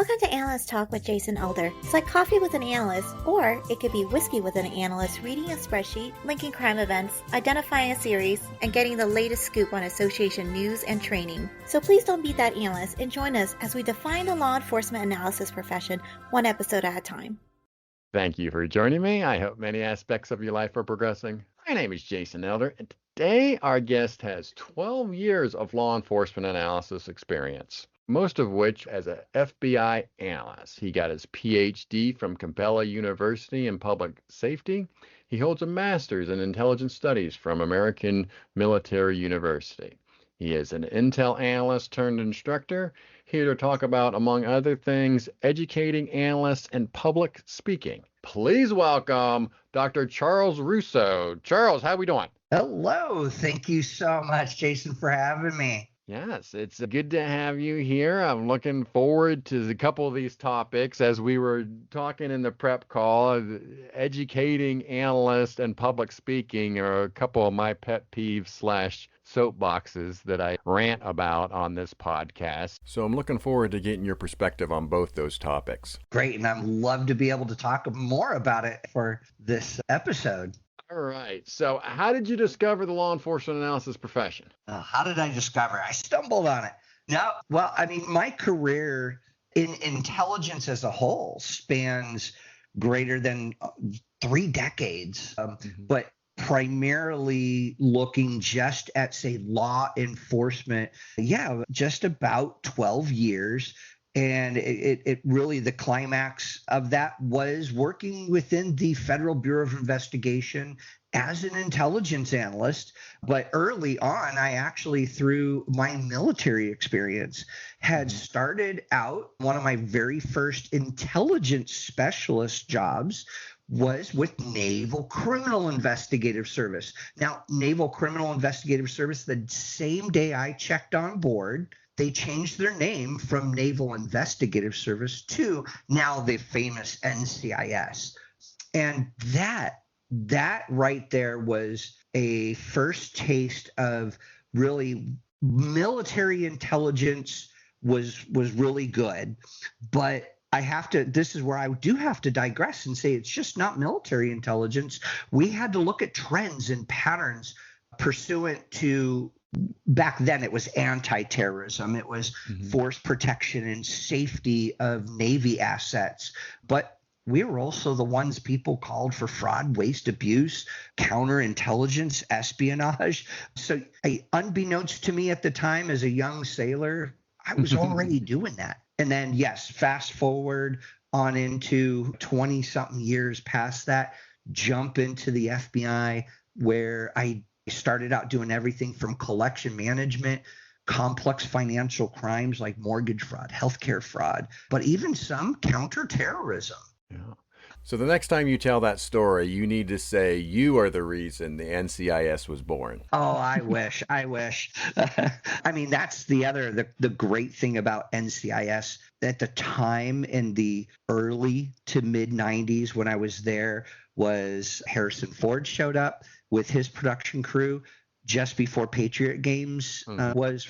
Welcome to Analyst Talk with Jason Elder. It's like coffee with an analyst, or it could be whiskey with an analyst reading a spreadsheet, linking crime events, identifying a series, and getting the latest scoop on association news and training. So please don't beat that analyst and join us as we define the law enforcement analysis profession one episode at a time. Thank you for joining me. I hope many aspects of your life are progressing. My name is Jason Elder, and today our guest has 12 years of law enforcement analysis experience, most of which as an FBI analyst. He got his PhD from Capella University in public safety. He holds a master's in intelligence studies from American Military University. He is an intel analyst turned instructor, here to talk about, among other things, educating analysts and public speaking. Please welcome Dr. Charles Russo. Charles, how are we doing? Hello. Thank you so much, Jason, for having me. Yes, it's good to have you here. I'm looking forward to a couple of these topics. As we were talking in the prep call, educating analysts and public speaking are a couple of my pet peeves / soapboxes that I rant about on this podcast. So I'm looking forward to getting your perspective on both those topics. Great, and I'd love to be able to talk more about it for this episode. All right. So how did you discover the law enforcement analysis profession? How did I discover it? I stumbled on it. My career in intelligence as a whole spans greater than 3 decades, but primarily looking just at, say, law enforcement. Yeah, just about 12 years. And it really, the climax of that was working within the Federal Bureau of Investigation as an intelligence analyst. But early on, I actually, through my military experience, had started out, one of my very first intelligence specialist jobs was with Naval Criminal Investigative Service. Now, Naval Criminal Investigative Service, the same day I checked on board, they changed their name from Naval Investigative Service to now the famous NCIS. And that right there was a first taste of really military intelligence was really good. But this is where I do have to digress and say it's just not military intelligence. We had to look at trends and patterns pursuant to, back then it was anti-terrorism, it was force protection and safety of Navy assets. But we were also the ones people called for fraud, waste, abuse, counterintelligence, espionage. So unbeknownst to me at the time as a young sailor, I was already doing that. And then, yes, fast forward on into 20-something years past that, jump into the FBI, where I started out doing everything from collection management, complex financial crimes like mortgage fraud, healthcare fraud, but even some counterterrorism. Yeah. So the next time you tell that story, you need to say you are the reason the NCIS was born. Oh, I wish. I mean, that's the great thing about NCIS. At the time in the early to mid 90s when I was there, was Harrison Ford showed up with his production crew just before Patriot Games was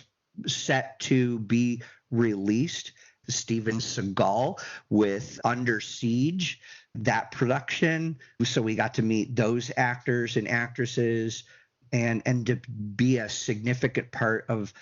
set to be released. Steven Seagal with Under Siege, that production. So we got to meet those actors and actresses and to be a significant part of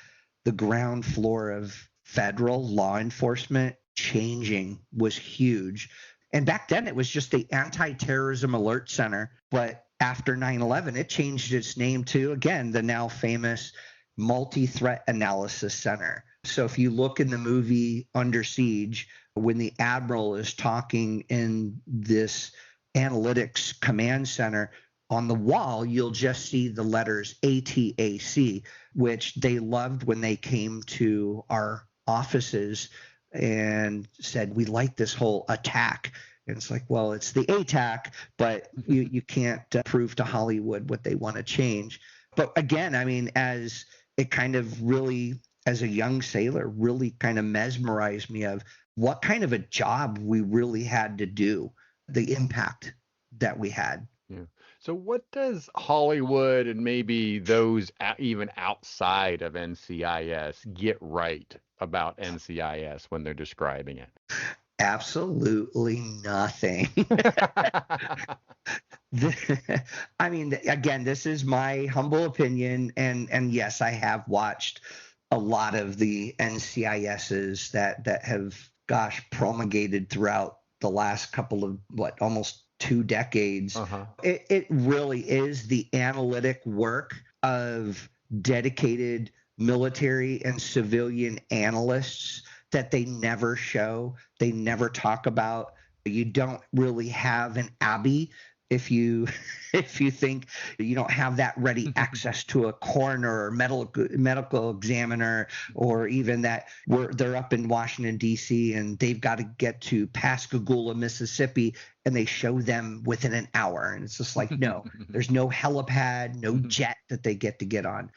the ground floor of federal law enforcement changing was huge. And back then it was just the Anti-Terrorism Alert Center. But after 9/11, it changed its name to, again, the now famous Multi-Threat Analysis Center. So if you look in the movie Under Siege, when the admiral is talking in this analytics command center, on the wall, you'll just see the letters ATAC, which they loved when they came to our offices and said, we like this whole attack. And it's like, well, it's the ATAC, but you can't prove to Hollywood what they want to change. But again, I mean, as it kind of really, as a young sailor, really kind of mesmerized me of what kind of a job we really had to do, the impact that we had. Yeah. So what does Hollywood and maybe those even outside of NCIS get right about NCIS when they're describing it? Absolutely nothing. I mean, again, this is my humble opinion, and yes, I have watched a lot of the NCISs that have, gosh, promulgated throughout the last couple of almost 2 decades. It really is the analytic work of dedicated military and civilian analysts that they never show, they never talk about. You don't really have an Abby if you think you don't have that ready access to a coroner or medical examiner, or even that they're up in Washington D.C. and they've got to get to Pascagoula, Mississippi, and they show them within an hour, and it's just like, no, there's no helipad, no jet that they get on.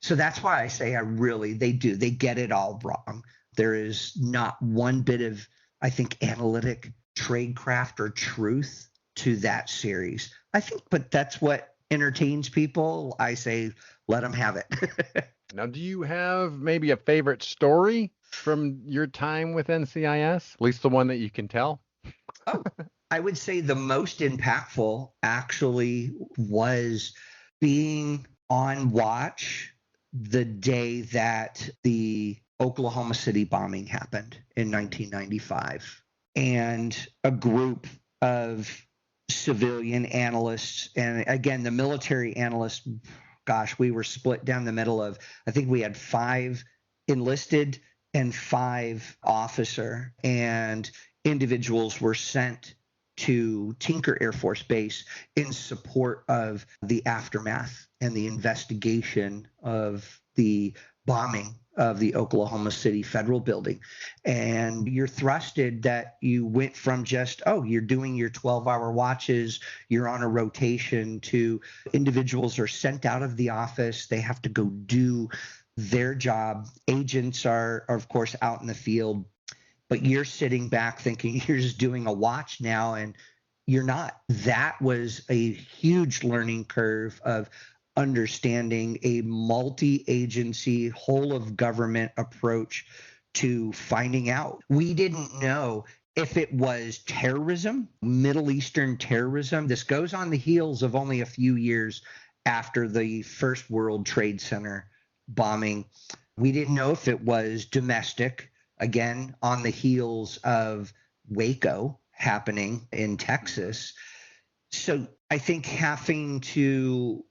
So that's why I say they get it all wrong. There is not one bit of, I think, analytic tradecraft or truth to that series. I think, but that's what entertains people. I say, let them have it. Now, do you have maybe a favorite story from your time with NCIS? At least the one that you can tell? Oh, I would say the most impactful actually was being on watch the day that the Oklahoma City bombing happened in 1995. And a group of civilian analysts, and again, the military analysts, gosh, we were split down the middle of, I think we had 5 enlisted and 5 officer, and individuals were sent to Tinker Air Force Base in support of the aftermath and the investigation of the bombing of the Oklahoma City Federal Building. And you're thrusted that you went from just, you're doing your 12-hour watches, you're on a rotation, to individuals are sent out of the office. They have to go do their job. Agents are of course, out in the field, but you're sitting back thinking you're just doing a watch now, and you're not. That was a huge learning curve of understanding a multi-agency, whole of government approach to finding out. We didn't know if it was terrorism, Middle Eastern terrorism. This goes on the heels of only a few years after the first World Trade Center bombing. We didn't know if it was domestic, again, on the heels of Waco happening in Texas. So I think having to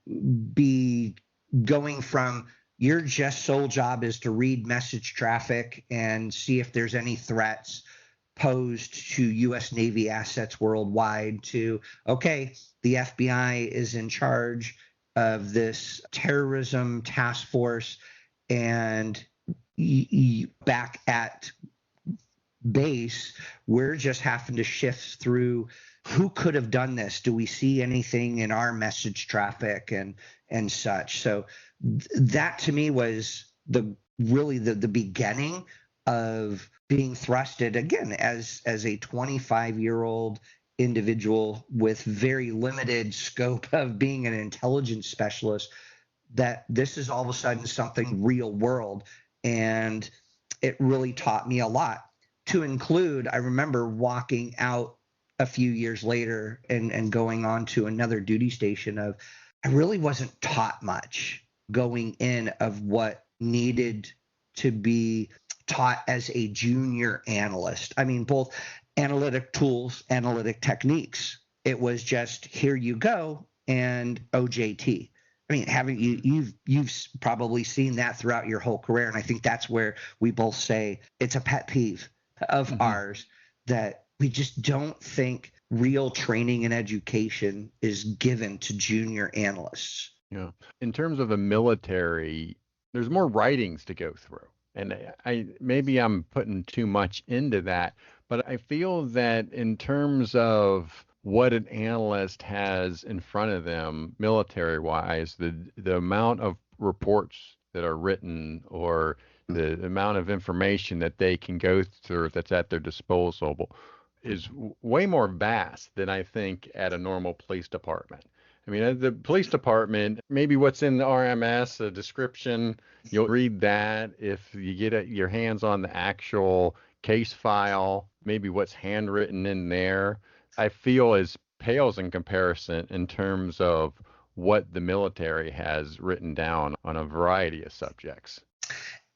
be going from your just sole job is to read message traffic and see if there's any threats posed to U.S. Navy assets worldwide, to, okay, the FBI is in charge of this terrorism task force, and back at base, we're just having to shift through who could have done this. Do we see anything in our message traffic and such? So that to me was the beginning of being thrusted again as a 25-year-old individual with very limited scope of being an intelligence specialist, that this is all of a sudden something real world. And it really taught me a lot. To include, I remember walking out a few years later and going on to another duty station of, I really wasn't taught much going in of what needed to be taught as a junior analyst. I mean, both analytic tools, analytic techniques. It was just, here you go, and OJT. I mean, you've probably seen that throughout your whole career, and I think that's where we both say it's a pet peeve of ours, that we just don't think real training and education is given to junior analysts. Yeah. In terms of the military, there's more writings to go through. And maybe I'm putting too much into that, but I feel that in terms of what an analyst has in front of them, military-wise, the amount of reports that are written, or the amount of information that they can go through that's at their disposal, is way more vast than I think at a normal police department. I mean, the police department, maybe what's in the RMS, a description, you'll read that. If you get your hands on the actual case file, maybe what's handwritten in there, I feel is pales in comparison in terms of what the military has written down on a variety of subjects.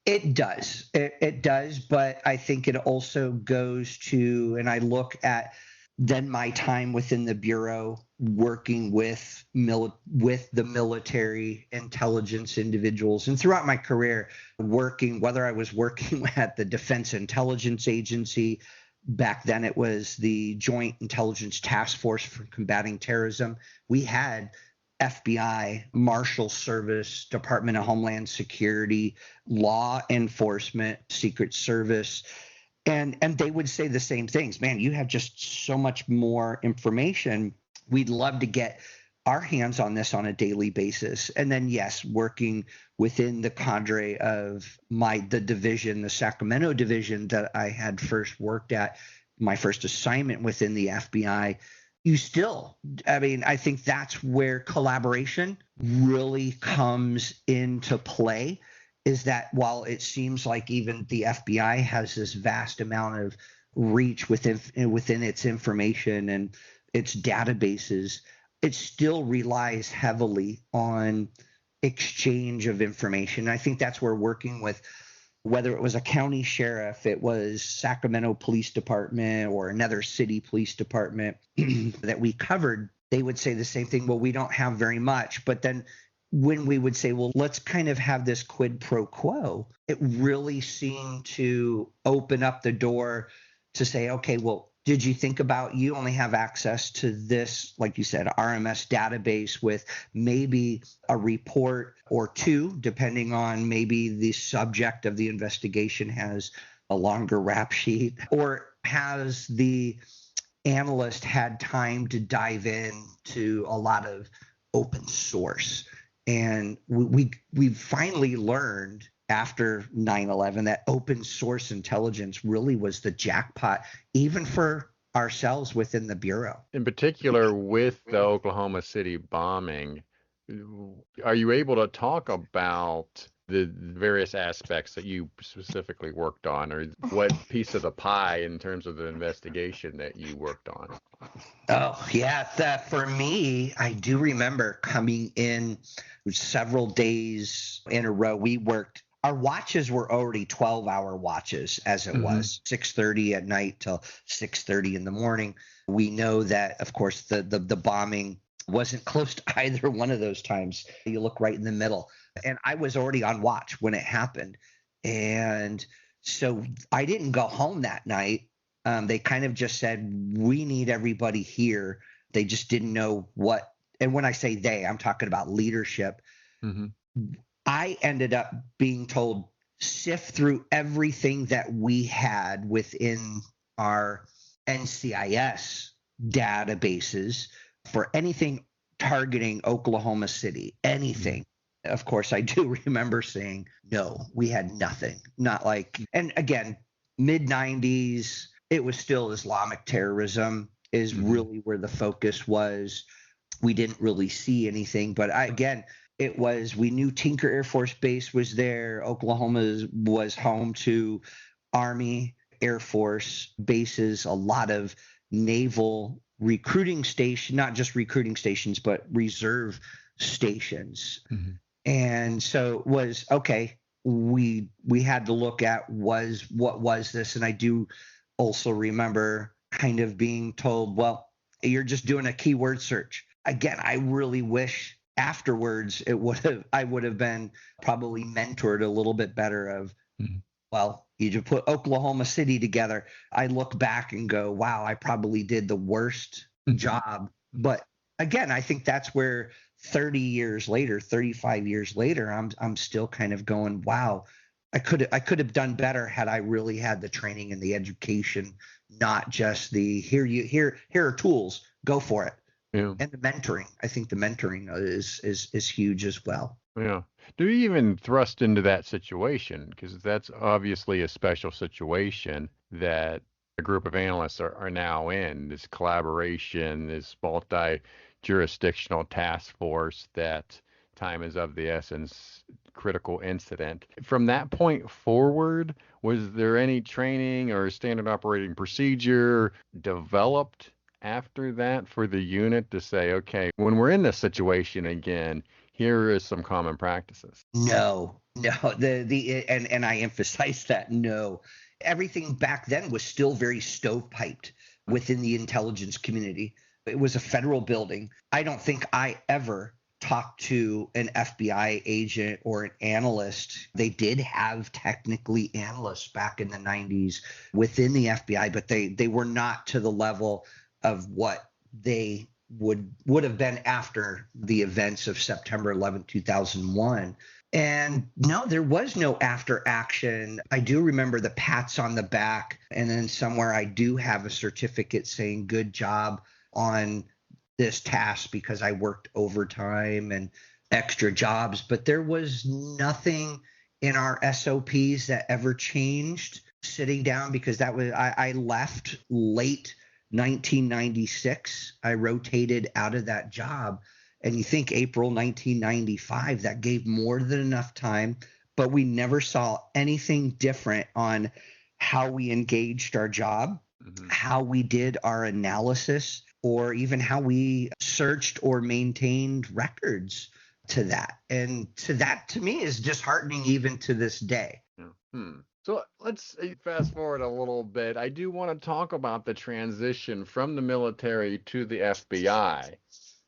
It does. It does. But I think it also goes to, and I look at then my time within the Bureau working with the military intelligence individuals, and throughout my career whether I was working at the Defense Intelligence Agency, back then it was the Joint Intelligence Task Force for Combating Terrorism. We had FBI, Marshal Service, Department of Homeland Security, law enforcement, Secret Service, and they would say the same things. Man, you have just so much more information. We'd love to get our hands on this on a daily basis. And then, yes, working within the cadre of the division, the Sacramento division that I had first worked at, my first assignment within the FBI, I think that's where collaboration really comes into play, is that while it seems like even the FBI has this vast amount of reach within its information and its databases, it still relies heavily on exchange of information. I think that's where working with, whether it was a county sheriff, it was Sacramento Police Department or another city police department that we covered, they would say the same thing. Well, we don't have very much. But then when we would say, well, let's kind of have this quid pro quo, it really seemed to open up the door to say, okay, well, did you think about, you only have access to this, like you said, RMS database with maybe a report or two, depending on maybe the subject of the investigation has a longer rap sheet, or has the analyst had time to dive in to a lot of open source. And we finally learned after 9/11 that open source intelligence really was the jackpot, even for ourselves within the Bureau. In particular, with the Oklahoma City bombing, are you able to talk about the various aspects that you specifically worked on, or what piece of the pie in terms of the investigation that you worked on? Oh, yeah. For me, I do remember coming in several days in a row. Our watches were already 12-hour watches, as it was 6:30 at night till 6:30 in the morning. We know that, of course, the bombing wasn't close to either one of those times. You look right in the middle. And I was already on watch when it happened. And so I didn't go home that night. They kind of just said, we need everybody here. They just didn't know what. And when I say they, I'm talking about leadership. Mm-hmm. I ended up being told, sift through everything that we had within our NCIS databases for anything targeting Oklahoma City, anything. Of course, I do remember saying, no, we had nothing. Not like, and again, mid-90s, it was still Islamic terrorism is really where the focus was. We didn't really see anything, but we knew Tinker Air Force Base was there. Oklahoma was home to Army, Air Force bases, a lot of naval recruiting station, not just recruiting stations, but reserve stations. Mm-hmm. And so it was, okay, we had to look at what was this? And I do also remember kind of being told, well, you're just doing a keyword search. Again, I really wish afterwards I would have been probably mentored a little bit better of, well, you just put Oklahoma City together. I look back and go, wow, I probably did the worst job. But again, I think that's where 30 years later, 35 years later, I'm still kind of going, wow, I could have done better had I really had the training and the education, not just the here are tools, go for it. Yeah. And the mentoring. I think the mentoring is huge as well. Yeah. Do you even thrust into that situation? Because that's obviously a special situation that a group of analysts are now in, this collaboration, this multi jurisdictional task force that time is of the essence, critical incident. From that point forward, was there any training or standard operating procedure developed after that for the unit to say, okay, when we're in this situation again, here is some common practices? No. And I emphasize that no. Everything back then was still very stovepiped within the intelligence community. It was a federal building. I don't think I ever talked to an FBI agent or an analyst. They did have technically analysts back in the 90s within the FBI, but they were not to the level of what they would have been after the events of September 11, 2001. And no, there was no after action. I do remember the pats on the back, and then somewhere I do have a certificate saying good job on this task because I worked overtime and extra jobs, but there was nothing in our SOPs that ever changed sitting down, because that was I left late 1996. I rotated out of that job. And you think April 1995, that gave more than enough time, but we never saw anything different on how we engaged our job, how we did our analysis, or even how we searched or maintained records to that. And to me is disheartening even to this day. So let's fast forward a little bit. I do want to talk about the transition from the military to the FBI.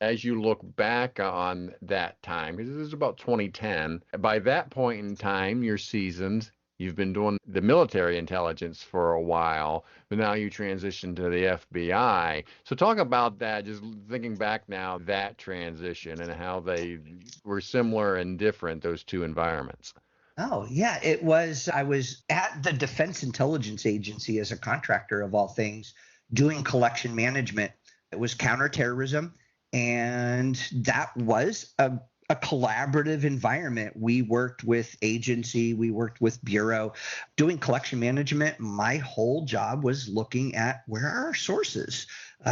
As you look back on that time, because this is about 2010, by that point in time, you're seasoned. You've been doing the military intelligence for a while, but now you transition to the FBI. So talk about that, just thinking back now, that transition and how they were similar and different, those two environments. Oh, yeah, it was. I was at the Defense Intelligence Agency as a contractor of all things, doing collection management. It was counterterrorism, and that was a collaborative environment. We worked with agency, we worked with bureau. Doing collection management, my whole job was looking at where are our sources?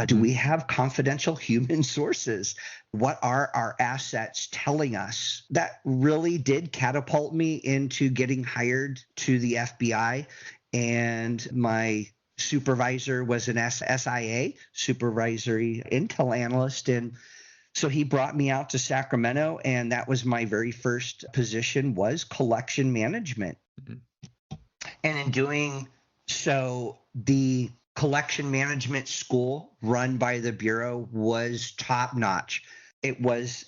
Do we have confidential human sources? What are our assets telling us? That really did catapult me into getting hired to the FBI. And my supervisor was an SIA, supervisory intel analyst. And so he brought me out to Sacramento, and that was my very first position, was collection management. And in doing so, the collection management school run by the Bureau was top notch. It was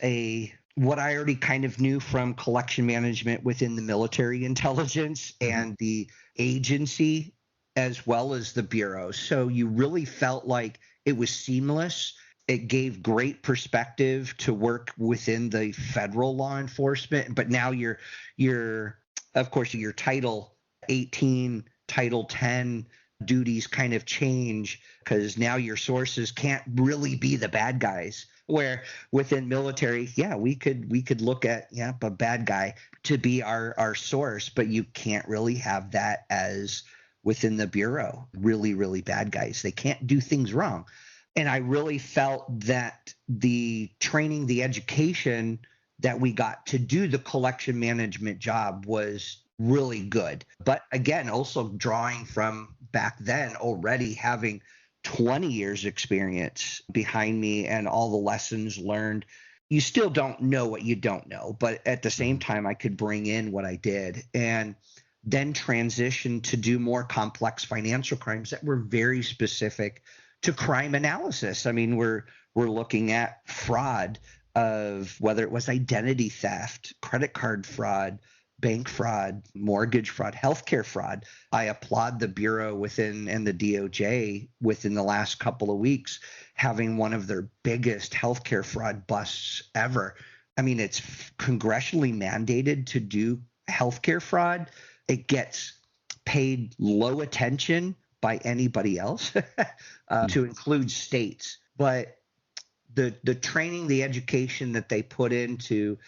what I already kind of knew from collection management within the military intelligence and the agency, as well as the Bureau. So you really felt like it was seamless. It gave great perspective to work within the federal law enforcement. But now of course, your Title 18, Title 10 duties kind of change, because now your sources can't really be the bad guys. Where within military, we could look at a bad guy to be our source, but you can't really have that as within the Bureau. Really, really bad guys. They can't do things wrong. And I really felt that the training, the education that we got to do the collection management job was really good. But again, also drawing from back then, already having 20 years experience behind me and all the lessons learned. You still don't know what you don't know, but at the same time, I could bring in what I did and then transition to do more complex financial crimes that were very specific to crime analysis. I mean, we're looking at fraud, of whether it was identity theft, credit card fraud, bank fraud, mortgage fraud, healthcare fraud. I applaud the Bureau and the DOJ within the last couple of weeks having one of their biggest healthcare fraud busts ever. I mean, it's congressionally mandated to do healthcare fraud. It gets paid low attention by anybody else to include states. But the training, the education that they put into,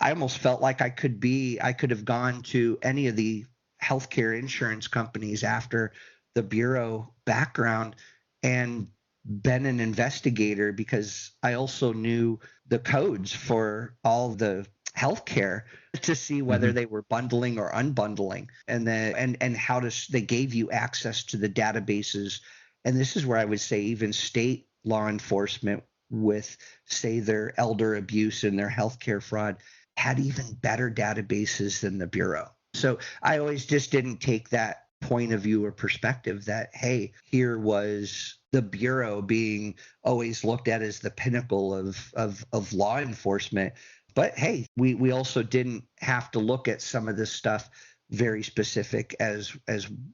I almost felt like I could have gone to any of the healthcare insurance companies after the Bureau background and been an investigator because I also knew the codes for all the healthcare to see whether they were bundling or unbundling, and how they gave you access to the databases. And this is where I would say even state law enforcement with, say, their elder abuse and their healthcare fraud had even better databases than the Bureau. So I always just didn't take that point of view or perspective that, hey, here was the Bureau being always looked at as the pinnacle of law enforcement. But hey, we also didn't have to look at some of this stuff very specific as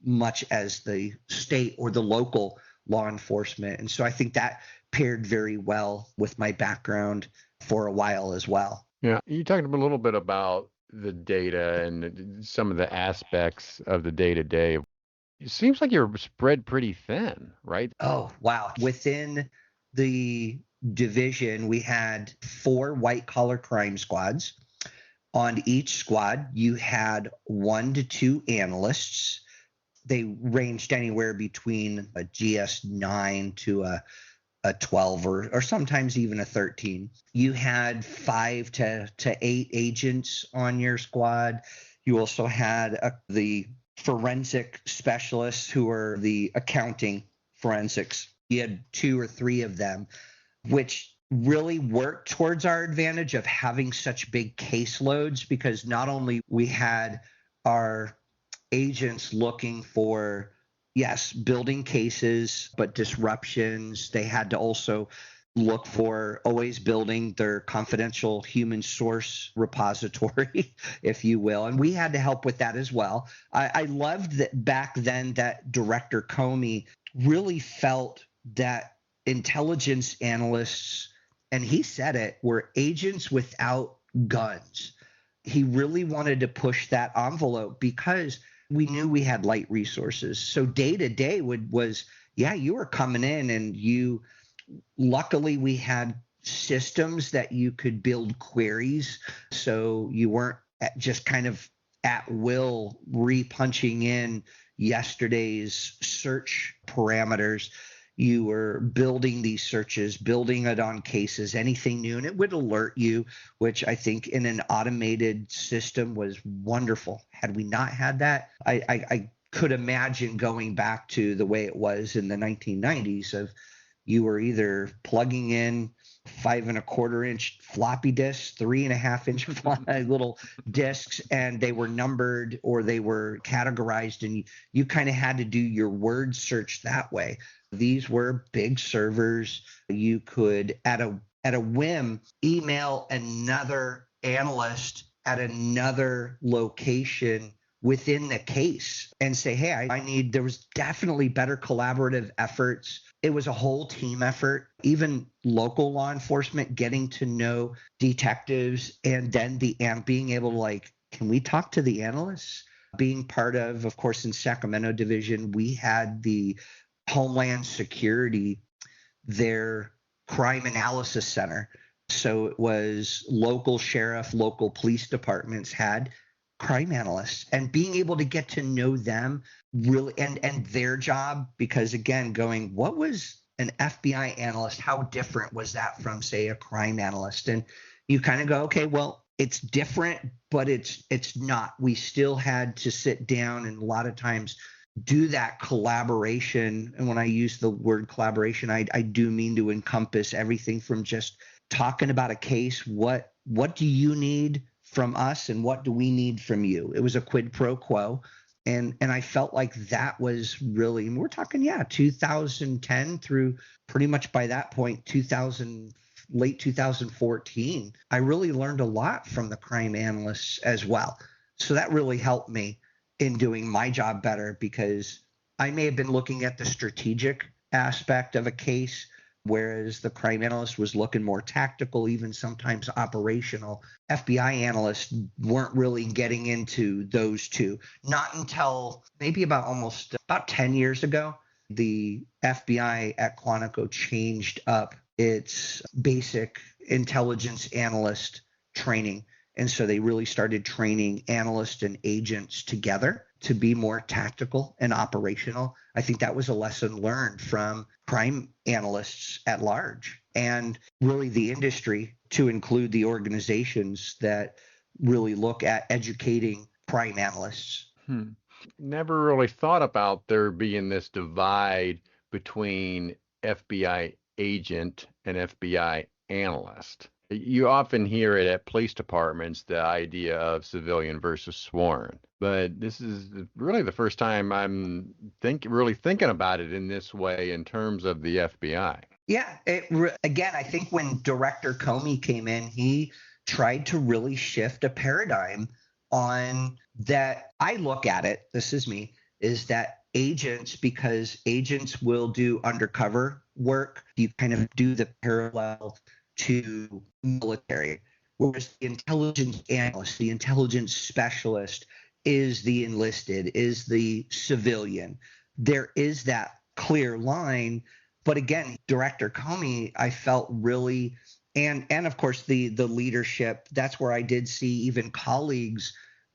much as the state or the local law enforcement. And so I think that paired very well with my background for a while as well. Yeah, you talked a little bit about the data and some of the aspects of the day-to-day. It seems like you're spread pretty thin, right? Oh, wow. Within the division, we had 4 white-collar crime squads. On each squad, you had 1 to 2 analysts. They ranged anywhere between a GS9 to a 12 or sometimes even a 13. You had 5 to 8 agents on your squad. You also had the forensic specialists who are the accounting forensics. You had 2 or 3 of them, which really worked towards our advantage of having such big caseloads, because not only we had our agents looking for, yes, building cases, but disruptions. They had to also look for always building their confidential human source repository, if you will. And we had to help with that as well. I loved that back then that Director Comey really felt that intelligence analysts, and he said it, were agents without guns. He really wanted to push that envelope because we knew we had light resources. So day to day was, yeah, you were coming in and luckily we had systems that you could build queries. So you weren't just kind of at will repunching in yesterday's search parameters. You were building these searches, building it on cases, anything new, and it would alert you, which I think in an automated system was wonderful. Had we not had that, I could imagine going back to the way it was in the 1990s of you were either plugging in 5 1/4 inch floppy disks, 3 1/2 inch little disks, and they were numbered or they were categorized, and you kind of had to do your word search that way. These were big servers. You could, at a whim, email another analyst at another location within the case and say, hey, there was definitely better collaborative efforts. It was a whole team effort, even local law enforcement getting to know detectives, and then being able to can we talk to the analysts? Being part of course, in Sacramento division, we had the Homeland Security, their crime analysis center. So it was local sheriff, local police departments had crime analysts, and being able to get to know them really and their job, because again, what was an FBI analyst? How different was that from, say, a crime analyst? And you kind of go, okay, well, it's different, but it's not. We still had to sit down and a lot of times do that collaboration. And when I use the word collaboration, I do mean to encompass everything from just talking about a case. What do you need from us and what do we need from you? It was a quid pro quo. And I felt like that was really, and we're talking, 2010 through pretty much by that point, late 2014, I really learned a lot from the crime analysts as well. So that really helped me in doing my job better, because I may have been looking at the strategic aspect of a case, whereas the crime analyst was looking more tactical, even sometimes operational. FBI analysts weren't really getting into those two. Not until maybe about 10 years ago, the FBI at Quantico changed up its basic intelligence analyst training. And so they really started training analysts and agents together to be more tactical and operational. I think that was a lesson learned from crime analysts at large and really the industry, to include the organizations that really look at educating crime analysts. Never really thought about there being this divide between FBI agent and FBI analyst. You often hear it at police departments, the idea of civilian versus sworn. But this is really the first time I'm really thinking about it in this way in terms of the FBI. Yeah, again, I think when Director Comey came in, he tried to really shift a paradigm on that. I look at it, this is me, is that agents, because agents will do undercover work, you kind of do the parallel to military, whereas the intelligence analyst, the intelligence specialist is the enlisted, is the civilian. There is that clear line. But again, Director Comey, I felt really, and of course the leadership, that's where I did see even colleagues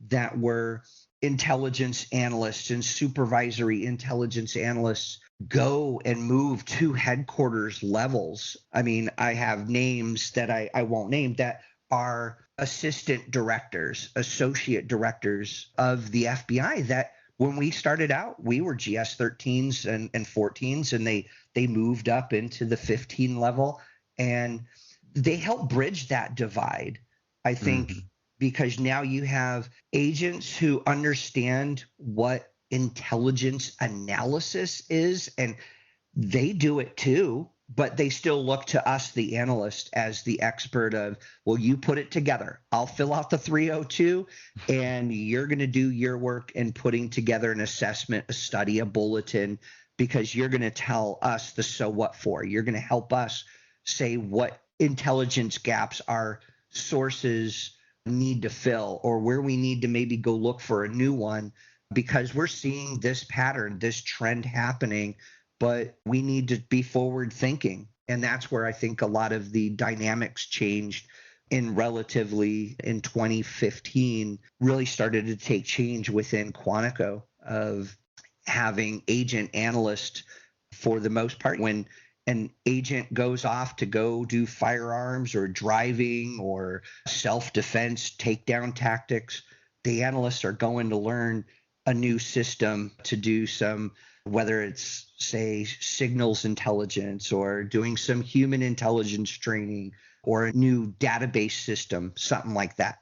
that were intelligence analysts and supervisory intelligence analysts go and move to headquarters levels. I mean, I have names that I won't name that are assistant directors, associate directors of the FBI that when we started out, we were GS 13s and 14s, and they moved up into the 15 level, and they help bridge that divide, I think, because now you have agents who understand what intelligence analysis is, and they do it too, but they still look to us, the analyst, as the expert of, well, you put it together. I'll fill out the 302, and you're going to do your work in putting together an assessment, a study, a bulletin, because you're going to tell us the so what for. You're going to help us say what intelligence gaps our sources need to fill, or where we need to maybe go look for a new one, because we're seeing this pattern, this trend happening, but we need to be forward thinking. And that's where I think a lot of the dynamics changed in 2015, really started to take change within Quantico of having agent analyst for the most part. When an agent goes off to go do firearms or driving or self-defense takedown tactics, the analysts are going to learn a new system to do some, whether it's, say, signals intelligence or doing some human intelligence training or a new database system, something like that.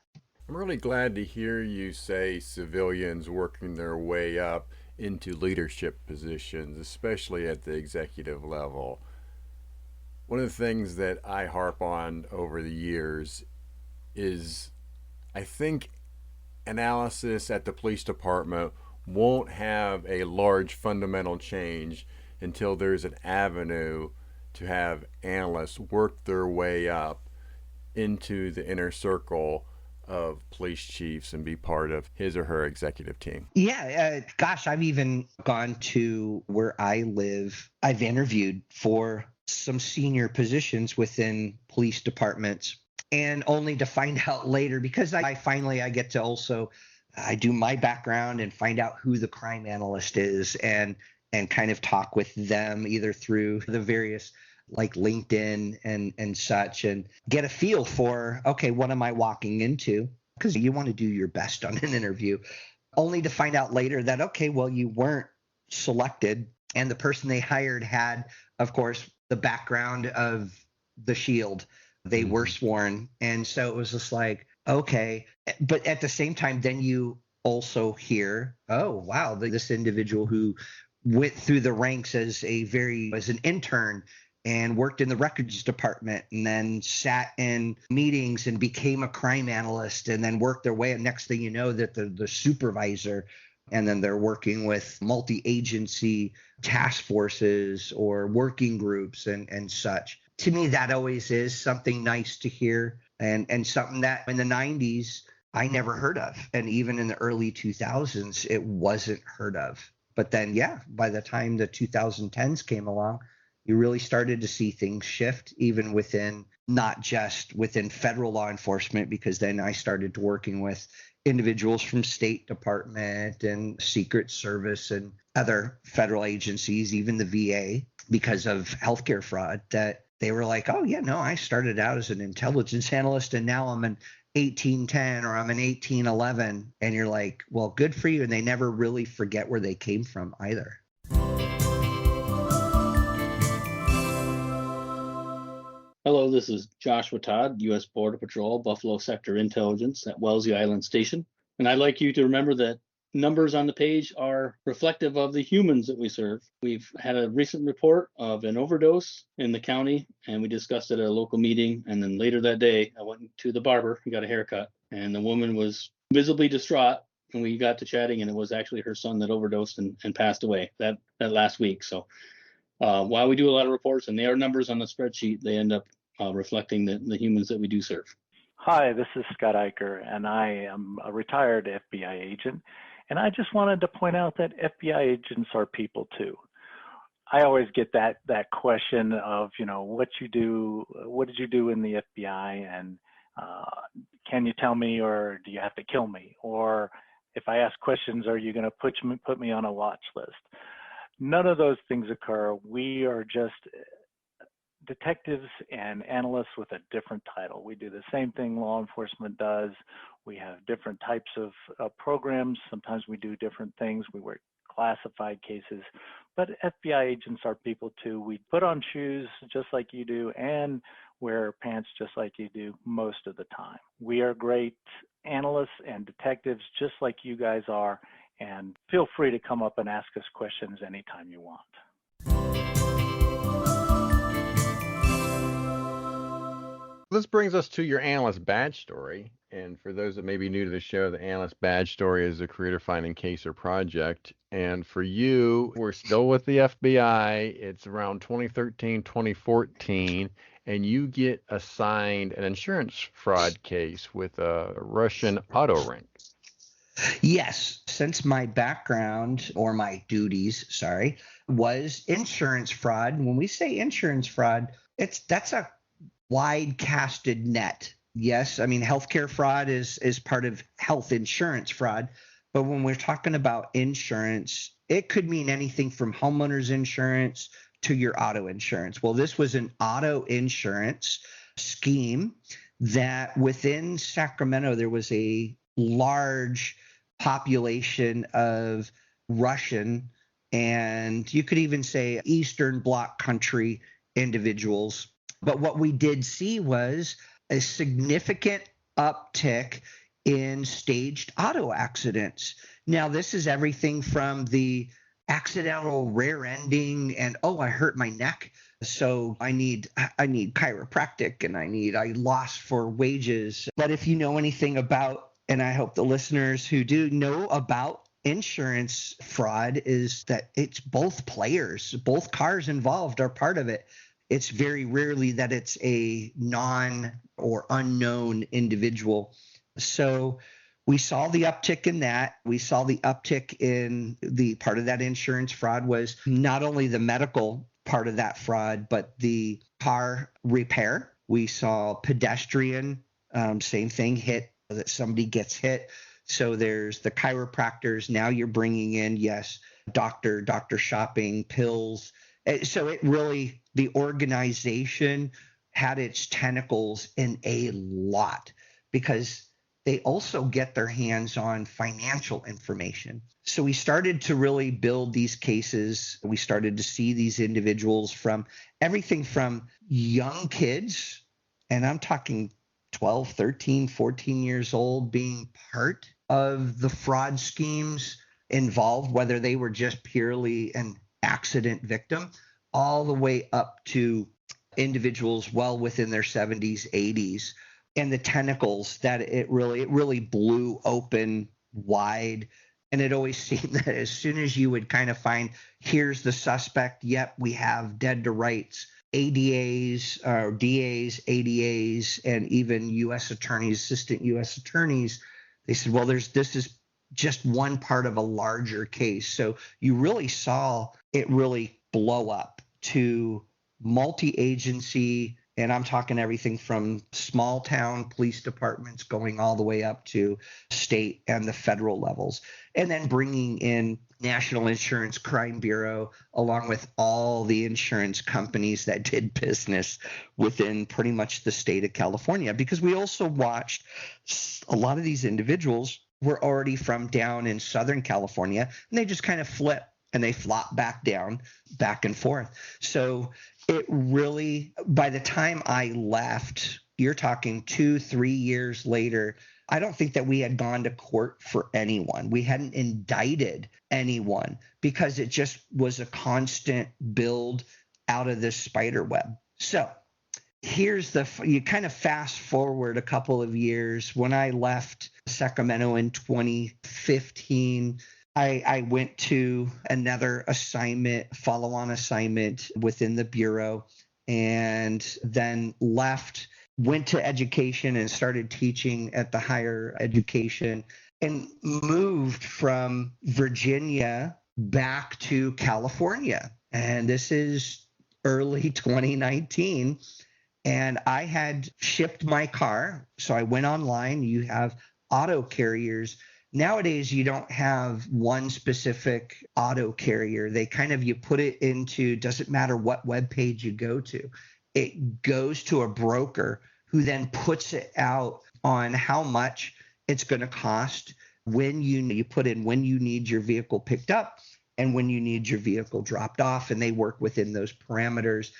I'm really glad to hear you say civilians working their way up into leadership positions, especially at the executive level. One of the things that I harp on over the years is I think analysis at the police department won't have a large fundamental change until there's an avenue to have analysts work their way up into the inner circle of police chiefs and be part of his or her executive team. Yeah, gosh, I've even gone to where I live. I've interviewed for some senior positions within police departments, and only to find out later, because I get to also I do my background and find out who the crime analyst is, and kind of talk with them either through the various like LinkedIn and such, and get a feel for, okay, what am I walking into? Because you want to do your best on an interview, only to find out later that, okay, well, you weren't selected, and the person they hired had, of course, the background of the Shield. They were sworn. And so it was just like, okay. But at the same time, then you also hear, oh, wow, this individual who went through the ranks as an intern and worked in the records department, and then sat in meetings and became a crime analyst, and then worked their way. And next thing you know, that the supervisor, and then they're working with multi-agency task forces or working groups and such. To me, that always is something nice to hear, and something that in the 90s I never heard of. And even in the early 2000s, it wasn't heard of. But then, yeah, by the time the 2010s came along, you really started to see things shift even within, not just within federal law enforcement, because then I started working with individuals from State Department and Secret Service and other federal agencies, even the VA, because of healthcare fraud, that they were like, oh, yeah, no, I started out as an intelligence analyst and now I'm an 1810 or I'm an 1811. And you're like, well, good for you. And they never really forget where they came from either. Hello, this is Joshua Todd, U.S. Border Patrol, Buffalo Sector Intelligence at Wellesley Island Station. And I'd like you to remember that numbers on the page are reflective of the humans that we serve. We've had a recent report of an overdose in the county, and we discussed it at a local meeting. And then later that day, I went to the barber and got a haircut, and the woman was visibly distraught. And we got to chatting, and it was actually her son that overdosed and passed away that last week. So while we do a lot of reports and they are numbers on the spreadsheet, they end up reflecting the humans that we do serve. Hi, this is Scott Eicher, and I am a retired FBI agent. And I just wanted to point out that FBI agents are people too. I always get that question of, what did you do in the FBI, and can you tell me, or do you have to kill me? Or if I ask questions, are you going to put me on a watch list? None of those things occur. We are just detectives and analysts with a different title. We do the same thing law enforcement does. We have different types of programs. Sometimes we do different things. We work classified cases, but FBI agents are people too. We put on shoes just like you do and wear pants just like you do most of the time. We are great analysts and detectives just like you guys are, and feel free to come up and ask us questions anytime you want. This brings us to your analyst badge story. And for those that may be new to the show, the analyst badge story is a career-defining case or project. And for you, we're still with the FBI. It's around 2013, 2014, and you get assigned an insurance fraud case with a Russian auto rink. Yes, since my background, or my duties, was insurance fraud. When we say insurance fraud, that's a wide casted net. Yes, I mean, healthcare fraud is part of health insurance fraud. But when we're talking about insurance, it could mean anything from homeowners insurance to your auto insurance. Well, this was an auto insurance scheme that within Sacramento, there was a large population of Russian, and you could even say Eastern Bloc country individuals. But what we did see was a significant uptick in staged auto accidents. Now, this is everything from the accidental rear ending and, oh, I hurt my neck, so I need chiropractic, and I lost for wages. But if you know anything about, and I hope the listeners who do know about insurance fraud, is that it's both players, both cars involved are part of it. It's very rarely that it's a non or unknown individual. So we saw the uptick in that. We saw the uptick in the part of that insurance fraud was not only the medical part of that fraud, but the car repair. We saw pedestrian, same thing, hit, that somebody gets hit. So there's the chiropractors. Now you're bringing in, yes, doctor shopping, pills. So it really, the organization had its tentacles in a lot, because they also get their hands on financial information. So we started to really build these cases. We started to see these individuals from everything from young kids, and I'm talking 12, 13, 14 years old, being part of the fraud schemes involved, whether they were just purely an accident victim, all the way up to individuals well within their 70s, 80s, and the tentacles that it really blew open wide. And it always seemed that as soon as you would kind of find, here's the suspect, yep, we have dead to rights, ADAs, or DAs, ADAs, and even U.S. attorneys, assistant U.S. attorneys, they said, well, this is just one part of a larger case. So you really saw it really blow up to multi-agency, and I'm talking everything from small town police departments going all the way up to state and the federal levels, and then bringing in National Insurance Crime Bureau, along with all the insurance companies that did business within pretty much the state of California, because we also watched a lot of these individuals were already from down in Southern California, and they just kind of flip and they flop back down, back and forth. So it really, by the time I left, you're talking 2-3 years later, I don't think that we had gone to court for anyone. We hadn't indicted anyone because it just was a constant build out of this spider web. So here's you kind of fast forward a couple of years. When I left Sacramento in 2015, I went to another assignment, follow-on assignment within the Bureau, and then left, went to education and started teaching at the higher education, and moved from Virginia back to California. And this is early 2019. And I had shipped my car. So I went online. You have auto carriers. Nowadays, you don't have one specific auto carrier. They kind of, you put it into, doesn't matter what web page you go to. It goes to a broker who then puts it out on how much it's going to cost when you put in when you need your vehicle picked up and when you need your vehicle dropped off, and they work within those parameters.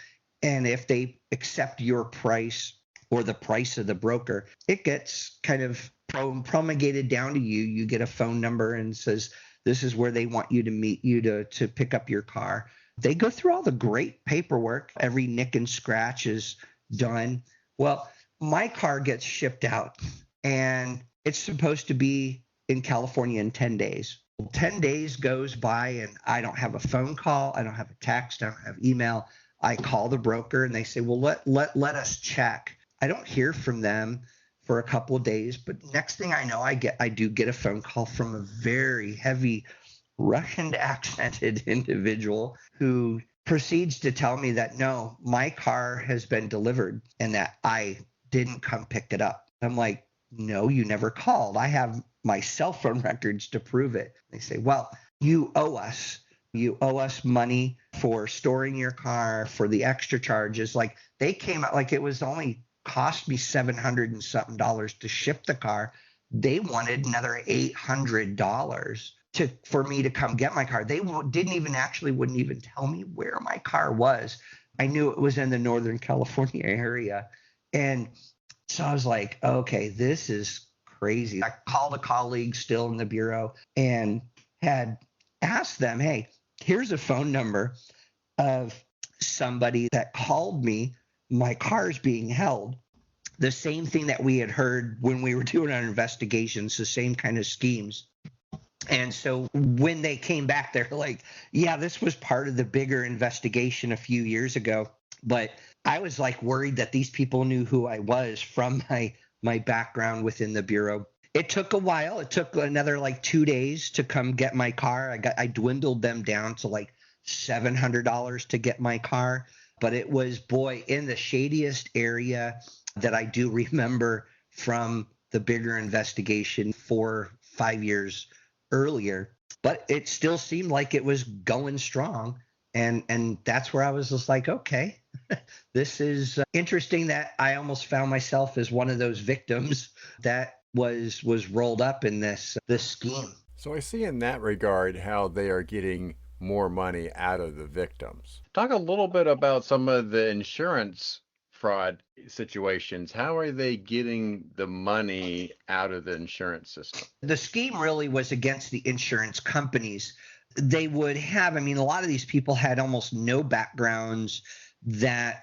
And if they accept your price or the price of the broker, it gets kind of promulgated down to you. You get a phone number and says, this is where they want you to meet you to pick up your car. They go through all the great paperwork. Every nick and scratch is done. Well, my car gets shipped out, and it's supposed to be in California in 10 days. 10 days goes by, and I don't have a phone call. I don't have a text. I don't have email. I call the broker, and they say, well, let us check. I don't hear from them for a couple of days, but next thing I know, I do get a phone call from a very heavy Russian accented individual who proceeds to tell me that, no, my car has been delivered and that I didn't come pick it up. I'm like, no, you never called. I have my cell phone records to prove it. They say, well, you owe us. You owe us money for storing your car, for the extra charges. Like, they came out like it was only cost me $700 and something to ship the car. They wanted another $800 for me to come get my car. They wouldn't even tell me where my car was. I knew it was in the Northern California area. And so I was like, okay, this is crazy. I called a colleague still in the Bureau and had asked them, hey, here's a phone number of somebody that called me. My car's being held. The same thing that we had heard when we were doing our investigations, the same kind of schemes. And so when they came back, they're like, yeah, this was part of the bigger investigation a few years ago. But I was like worried that these people knew who I was from my background within the Bureau. It took a while. It took another like 2 days to come get my car. I dwindled them down to like $700 to get my car. But it was, boy, in the shadiest area that I do remember from the bigger investigation 4-5 years earlier. But it still seemed like it was going strong. And that's where I was just like, okay, this is interesting that I almost found myself as one of those victims that was rolled up in this scheme. So I see in that regard how they are getting more money out of the victims. Talk a little bit about some of the insurance fraud situations. How are they getting the money out of the insurance system? The scheme really was against the insurance companies. They would have, a lot of these people had almost no backgrounds,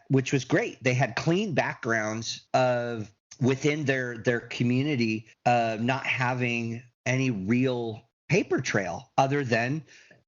which was great. They had clean backgrounds of within their community, not having any real paper trail other than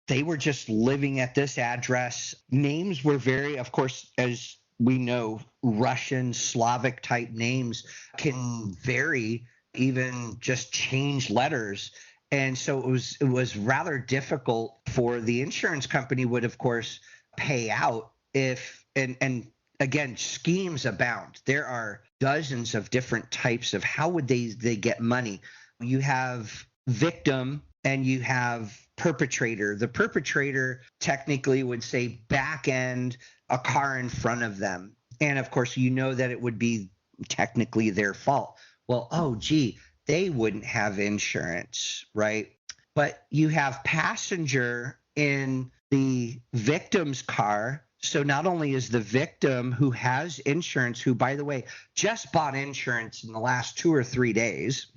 they were just living at this address. Names were very, of course, as we know, Russian, Slavic type names can vary, even just change letters. And so it was rather difficult for the insurance company would, of course, pay out if and again, schemes abound. There are dozens of different types of how would they get money. You have victim and you have perpetrator. The perpetrator technically would say back end a car in front of them. And of course, you know that it would be technically their fault. Well, oh, gee, they wouldn't have insurance, right? But you have passenger in the victim's car. So not only is the victim who has insurance, who, by the way, just bought insurance in the last 2 or 3 days,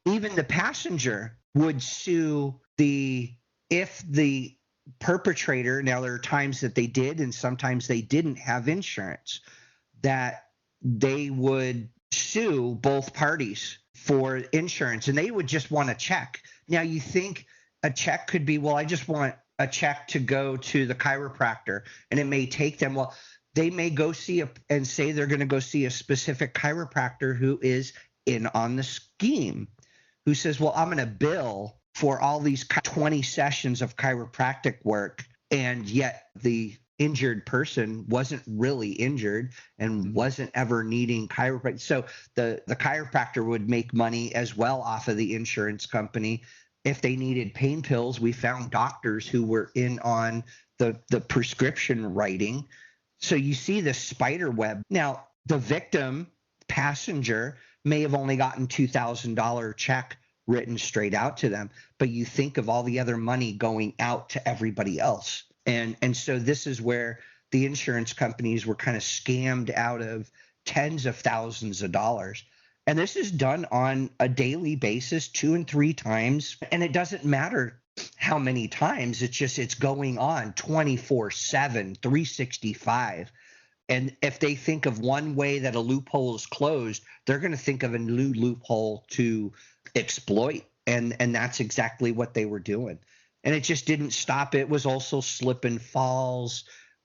even the passenger would sue if the perpetrator, now there are times that they did and sometimes they didn't have insurance, that they would sue both parties for insurance, and they would just want a check. Now you think a check could be, well, I just want a check to go to the chiropractor, and it may take them, well, they may go see and say they're going to go see a specific chiropractor who is in on the scheme, who says, well, I'm going to bill for all these 20 sessions of chiropractic work, and yet the injured person wasn't really injured and wasn't ever needing chiropractic. So the chiropractor would make money as well off of the insurance company. If they needed pain pills, we found doctors who were in on the prescription writing. So you see the spider web. Now, the victim passenger may have only gotten $2,000 check written straight out to them, but you think of all the other money going out to everybody else. And so this is where the insurance companies were kind of scammed out of tens of thousands of dollars. And this is done on a daily basis, 2 and 3 times. And it doesn't matter how many times, it's going on 24/7, 365. And if they think of one way that a loophole is closed, they're going to think of a new loophole to exploit. And that's exactly what they were doing. And it just didn't stop. It was also slip and falls,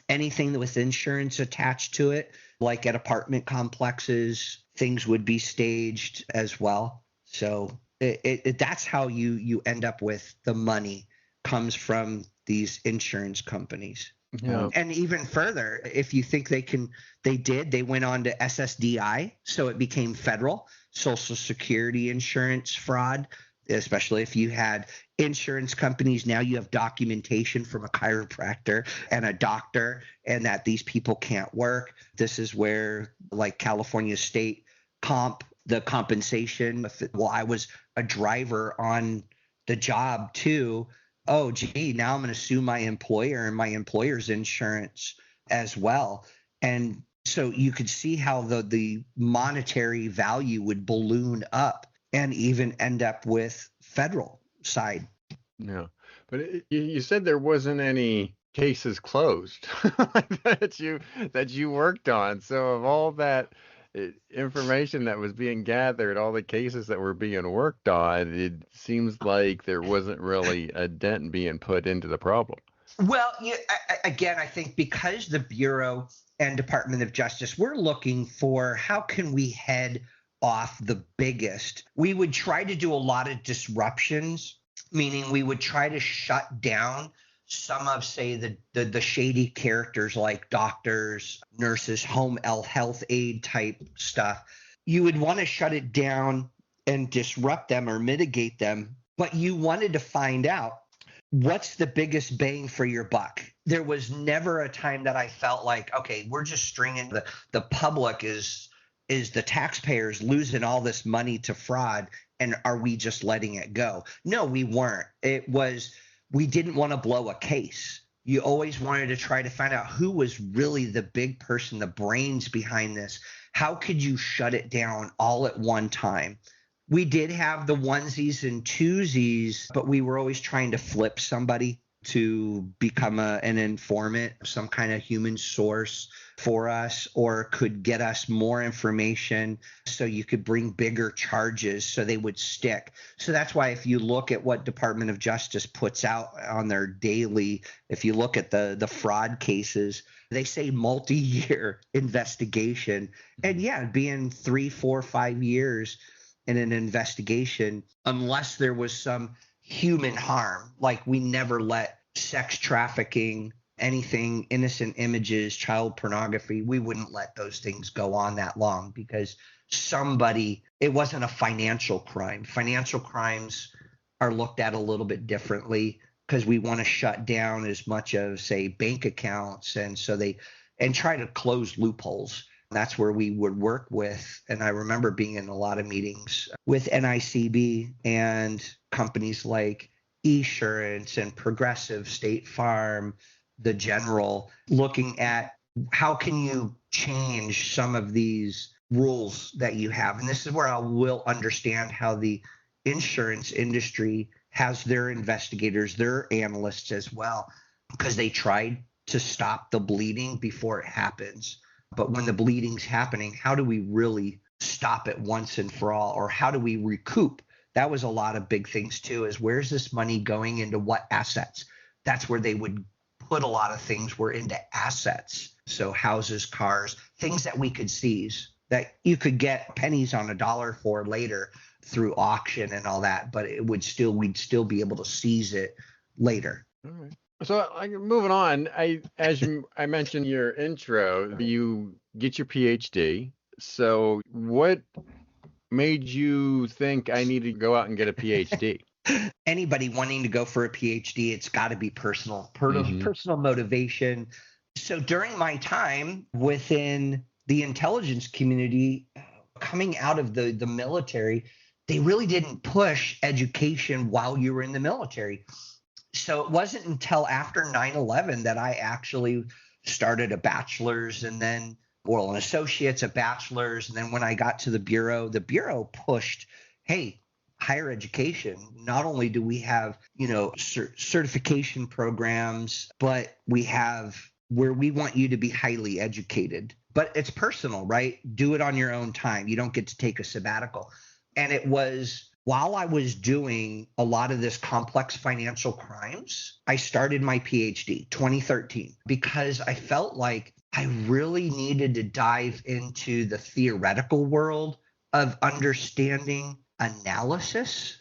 anything that with insurance attached to it, like at apartment complexes, things would be staged as well. So that's how you end up with the money comes from these insurance companies. Yeah. And even further, if you think they went on to SSDI, so it became federal, Social Security insurance fraud, especially if you had insurance companies. Now you have documentation from a chiropractor and a doctor, and that these people can't work. This is where, like California state the compensation, I was a driver on the job too. Oh, gee, now I'm going to sue my employer and my employer's insurance as well. And so you could see how the monetary value would balloon up and even end up with federal side. Yeah. But you said there wasn't any cases closed that you worked on. So of all that information that was being gathered, all the cases that were being worked on, it seems like there wasn't really a dent being put into the problem. Well, again, I think because the Bureau and Department of Justice, we're looking for how can we head off the biggest. We would try to do a lot of disruptions, meaning we would try to shut down some of, say, the shady characters like doctors, nurses, home health aid type stuff. You would want to shut it down and disrupt them or mitigate them, but you wanted to find out what's the biggest bang for your buck. There was never a time that I felt like, okay, we're just stringing the public is the taxpayers losing all this money to fraud, and are we just letting it go? No, we weren't. It was, we didn't want to blow a case. You always wanted to try to find out who was really the big person, the brains behind this. How could you shut it down all at one time? We did have the onesies and twosies, but we were always trying to flip somebody to become an informant, some kind of human source for us, or could get us more information so you could bring bigger charges so they would stick. So that's why if you look at what Department of Justice puts out on their daily, if you look at the fraud cases, they say multi-year investigation. And yeah, being 3, 4, 5 years in an investigation, unless there was some human harm. Like we never let sex trafficking anything, innocent images, child pornography, we wouldn't let those things go on that long because it wasn't a financial crime. Financial crimes are looked at a little bit differently because we want to shut down as much of, say, bank accounts. And so and try to close loopholes. That's where we would work with. And I remember being in a lot of meetings with NICB and companies like Esurance and Progressive, State Farm, the General, looking at how can you change some of these rules that you have. And this is where I will understand how the insurance industry has their investigators, their analysts as well, because they tried to stop the bleeding before it happens. But when the bleeding's happening, how do we really stop it once and for all? Or how do we recoup? That was a lot of big things too, is where's this money going into what assets? That's where they would put a lot of things were into assets. So houses, cars, things that we could seize that you could get pennies on a dollar for later through auction and all that, but we'd still be able to seize it later. All right. So moving on, I mentioned your intro, you get your PhD. So what made you think I need to go out and get a PhD? Anybody wanting to go for a PhD, it's got to be personal motivation. So during my time within the intelligence community, coming out of the military, they really didn't push education while you were in the military. So it wasn't until after 9/11 that I actually started a bachelor's and then, an associate's, a bachelor's. And then when I got to the Bureau pushed, hey, higher education. Not only do we have, certification programs, but we have where we want you to be highly educated. But it's personal, right? Do it on your own time. You don't get to take a sabbatical. And it was while I was doing a lot of this complex financial crimes, I started my PhD 2013 because I felt like I really needed to dive into the theoretical world of understanding analysis.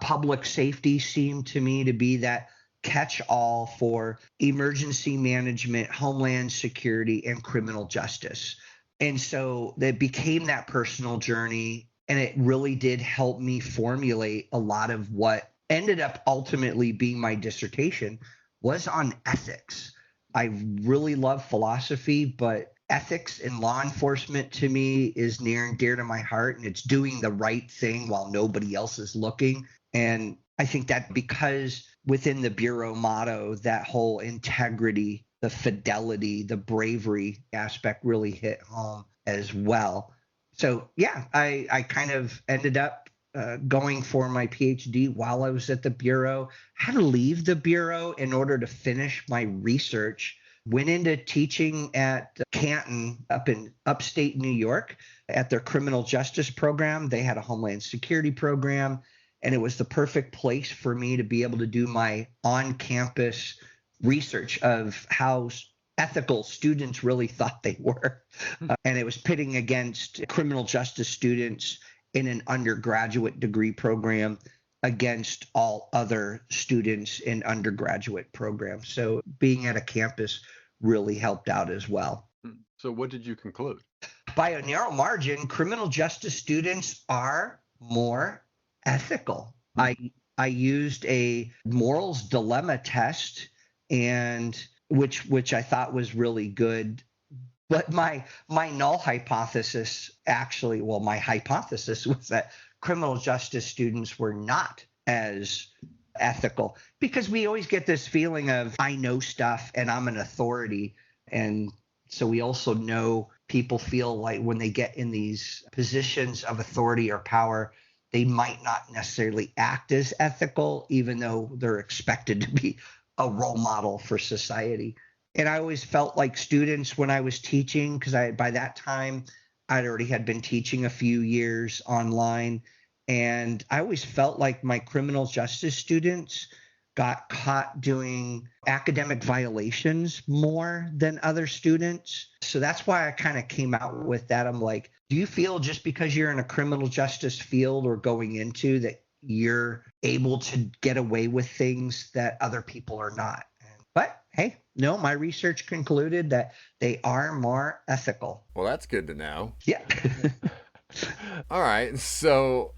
Public safety seemed to me to be that catch-all for emergency management, homeland security, and criminal justice. And so it became that personal journey. And it really did help me formulate a lot of what ended up ultimately being my dissertation was on ethics. I really love philosophy, but ethics in law enforcement to me is near and dear to my heart. And it's doing the right thing while nobody else is looking. And I think that because within the Bureau motto, that whole integrity, the fidelity, the bravery aspect really hit home as well. So, yeah, I kind of ended up going for my PhD while I was at the Bureau. Had to leave the Bureau in order to finish my research. Went into teaching at Canton up in upstate New York at their criminal justice program. They had a homeland security program, and it was the perfect place for me to be able to do my on-campus research of how ethical students really thought they were. And it was pitting against criminal justice students in an undergraduate degree program against all other students in undergraduate programs. So being at a campus really helped out as well. So what did you conclude? By a narrow margin, criminal justice students are more ethical. I used a morals dilemma test and which I thought was really good. But my null hypothesis my hypothesis was that criminal justice students were not as ethical because we always get this feeling of I know stuff and I'm an authority. And so we also know people feel like when they get in these positions of authority or power, they might not necessarily act as ethical, even though they're expected to be a role model for society. And I always felt like students when I was teaching, because by that time I'd already had been teaching a few years online, and I always felt like my criminal justice students got caught doing academic violations more than other students. So that's why I kind of came out with that. I'm like, do you feel just because you're in a criminal justice field or going into that you're able to get away with things that other people are not? But hey, no, my research concluded that they are more ethical. Well, that's good to know. Yeah. All right. So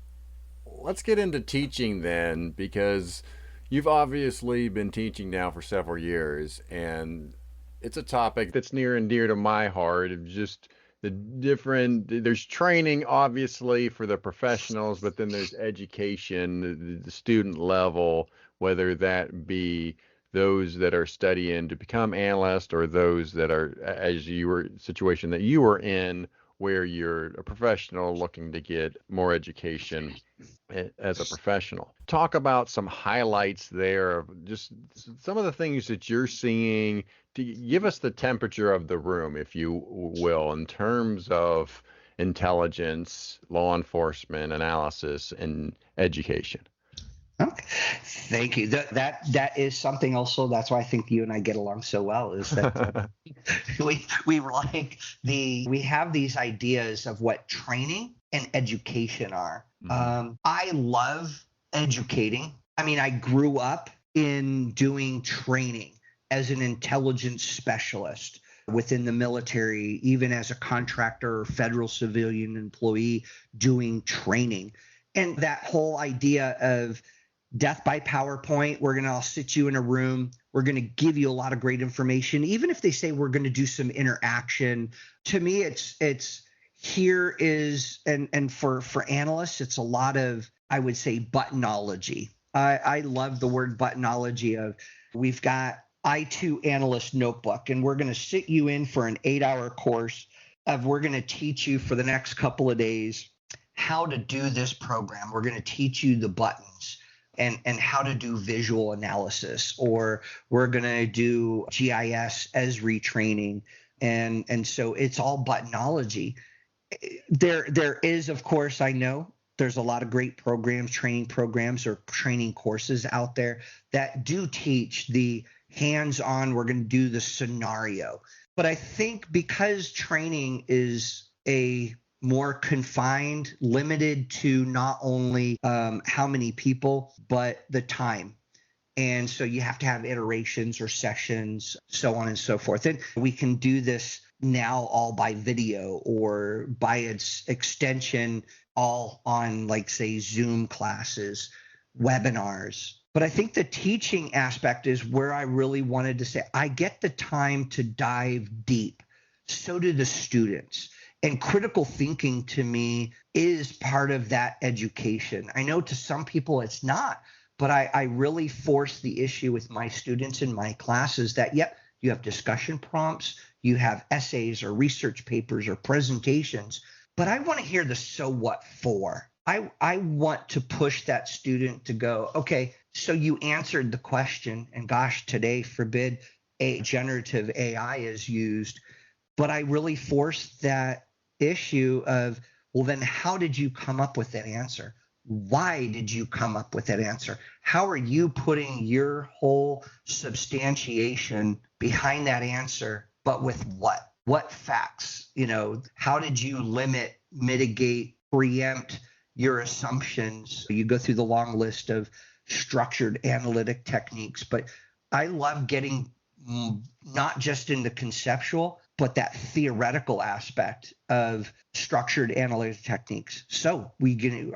let's get into teaching then, because you've obviously been teaching now for several years, and it's a topic that's near and dear to my heart. Of just there's training obviously for the professionals, but then there's education, the student level, whether that be those that are studying to become analysts or those that are, as you were, situation that you were in, where you're a professional looking to get more education as a professional. Talk about some highlights there of just some of the things that you're seeing, to give us the temperature of the room, if you will, in terms of intelligence, law enforcement, analysis, and education. Okay. Thank you. That is something also. That's why I think you and I get along so well. Is that we have these ideas of what training and education are. Mm-hmm. I love educating. I mean, I grew up in doing training as an intelligence specialist within the military, even as a contractor or federal civilian employee doing training. And that whole idea of death by PowerPoint, we're going to all sit you in a room. We're going to give you a lot of great information. Even if they say we're going to do some interaction, to me, it's here is, and for analysts, it's a lot of, I would say, buttonology. I love the word buttonology of, we've got I2 Analyst Notebook, and we're going to sit you in for an 8-hour course of, we're going to teach you for the next couple of days how to do this program. We're going to teach you the buttons and how to do visual analysis, or we're going to do GIS as retraining. And so it's all buttonology. There is, of course, I know there's a lot of great programs, training programs or training courses out there that do teach the hands-on, we're going to do the scenario. But I think because training is a more confined, limited to not only how many people, but the time. And so you have to have iterations or sessions, so on and so forth. And we can do this now all by video, or by its extension, all on, like, say, Zoom classes, webinars. But I think the teaching aspect is where I really wanted to say, I get the time to dive deep. So do the students. And critical thinking, to me, is part of that education. I know to some people it's not, but I really force the issue with my students in my classes that, yep, you have discussion prompts, you have essays or research papers or presentations, but I want to hear the so what for. I want to push that student to go, okay, so you answered the question, and gosh, today, forbid, a generative AI is used, but I really force that issue of, well, then how did you come up with that answer? Why did you come up with that answer? How are you putting your whole substantiation behind that answer, but with what? What facts? How did you limit, mitigate, preempt your assumptions? You go through the long list of structured analytic techniques, but I love getting not just in the conceptual, but that theoretical aspect of structured analytic techniques. So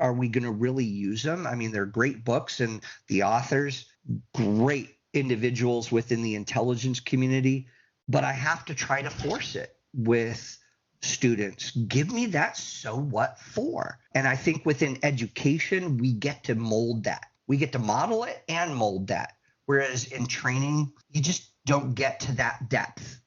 are we going to really use them? I mean, they're great books, and the authors, great individuals within the intelligence community, but I have to try to force it with students. Give me that so what for? And I think within education, we get to mold that. We get to model it and mold that. Whereas in training, you just don't get to that depth.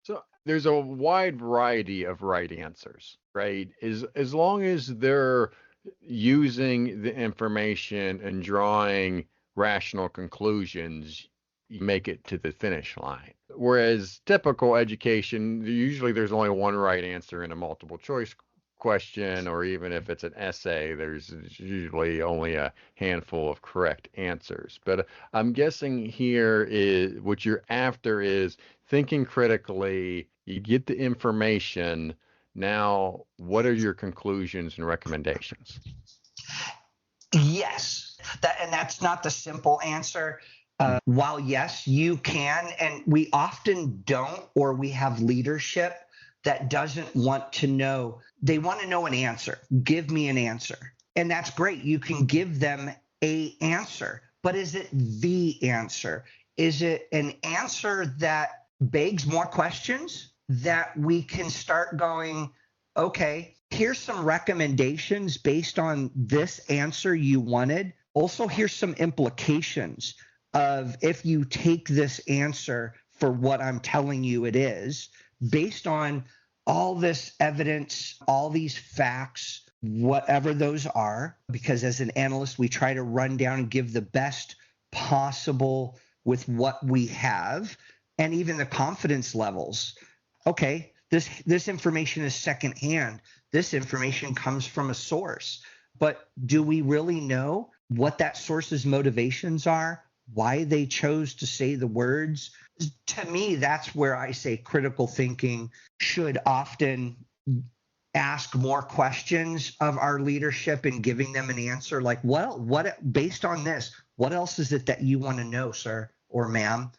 So there's a wide variety of right answers, right? As long as they're using the information and drawing rational conclusions, you make it to the finish line. Whereas typical education, usually there's only one right answer in a multiple choice question, or even if it's an essay, there's usually only a handful of correct answers. But I'm guessing here is what you're after is thinking critically. You get the information. Now, what are your conclusions and recommendations? Yes, and that's not the simple answer. While yes, you can, and we often don't, or we have leadership that doesn't want to know. They want to know an answer. Give me an answer. And that's great. You can give them an answer, but is it the answer? Is it an answer that begs more questions that we can start going, okay, here's some recommendations based on this answer you wanted. Also, here's some implications of if you take this answer for what I'm telling you it is, based on all this evidence, all these facts, whatever those are, because as an analyst, we try to run down and give the best possible with what we have, and even the confidence levels. Okay, this information is secondhand. This information comes from a source, but do we really know what that source's motivations are? Why they chose to say the words? To me, that's where I say critical thinking should often ask more questions of our leadership and giving them an answer like, well, what based on this, what else is it that you want to know, sir or ma'am?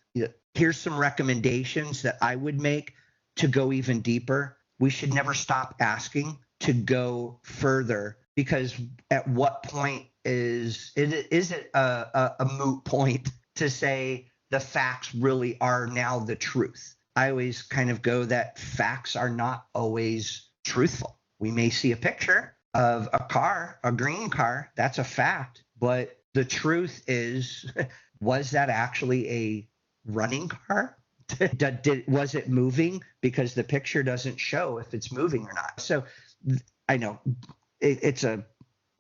Here's some recommendations that I would make to go even deeper. We should never stop asking to go further, because at what point is it a moot point to say the facts really are now the truth? I always kind of go that facts are not always truthful. We may see a picture of a car, a green car, that's a fact, but the truth is, was that actually a running car? Was it moving? Because the picture doesn't show if it's moving or not. So I know it's a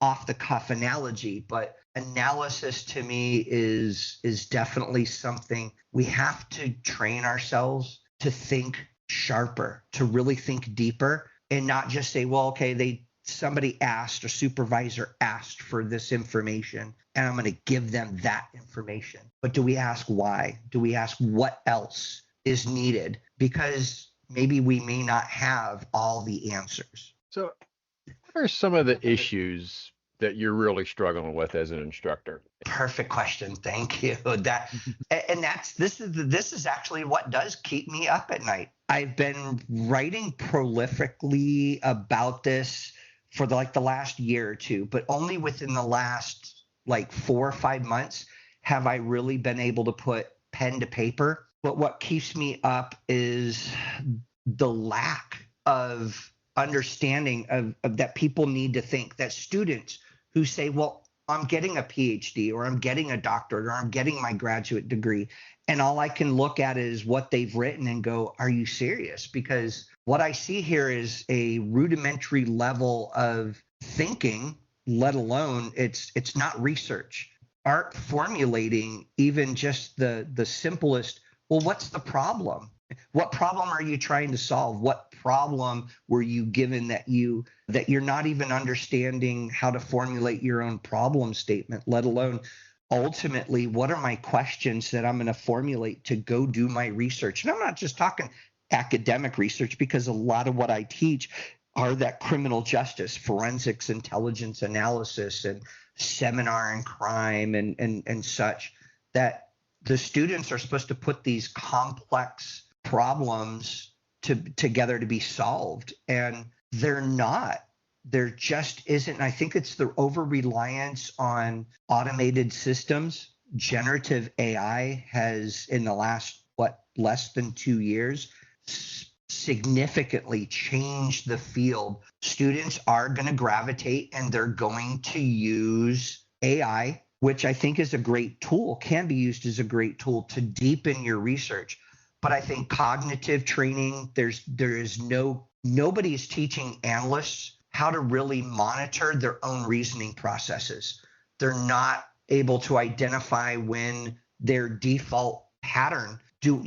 off the cuff analogy, but analysis to me is definitely something we have to train ourselves to think sharper, to really think deeper, and not just say, well, okay, somebody asked, a supervisor asked for this information, and I'm going to give them that information. But do we ask why? Do we ask what else is needed? Because maybe we may not have all the answers. So what are some of the issues that you're really struggling with as an instructor? Perfect question. Thank you. This is actually what does keep me up at night. I've been writing prolifically about this for the last year or two, but only within the last 4 or 5 months have I really been able to put pen to paper. But what keeps me up is the lack of understanding of that people need to think, that students who say, well, I'm getting a PhD or I'm getting a doctorate or I'm getting my graduate degree, and all I can look at is what they've written and go, are you serious? Because what I see here is a rudimentary level of thinking, let alone it's not research. Aren't formulating even just the simplest, well, what's the problem? What problem are you trying to solve? What problem were you given that you're not even understanding how to formulate your own problem statement, let alone ultimately, what are my questions that I'm going to formulate to go do my research? And I'm not just talking academic research, because a lot of what I teach are that criminal justice, forensics, intelligence analysis, and seminar and crime and such, that the students are supposed to put these complex problems together to be solved, and they're not. There just isn't. I think it's the over-reliance on automated systems. Generative AI has, in the last, less than 2 years, significantly changed the field. Students are going to gravitate and they're going to use AI, which I think is a great tool, can be used as a great tool to deepen your research. But I think cognitive training, nobody is teaching analysts how to really monitor their own reasoning processes. They're not able to identify when their default pattern. Do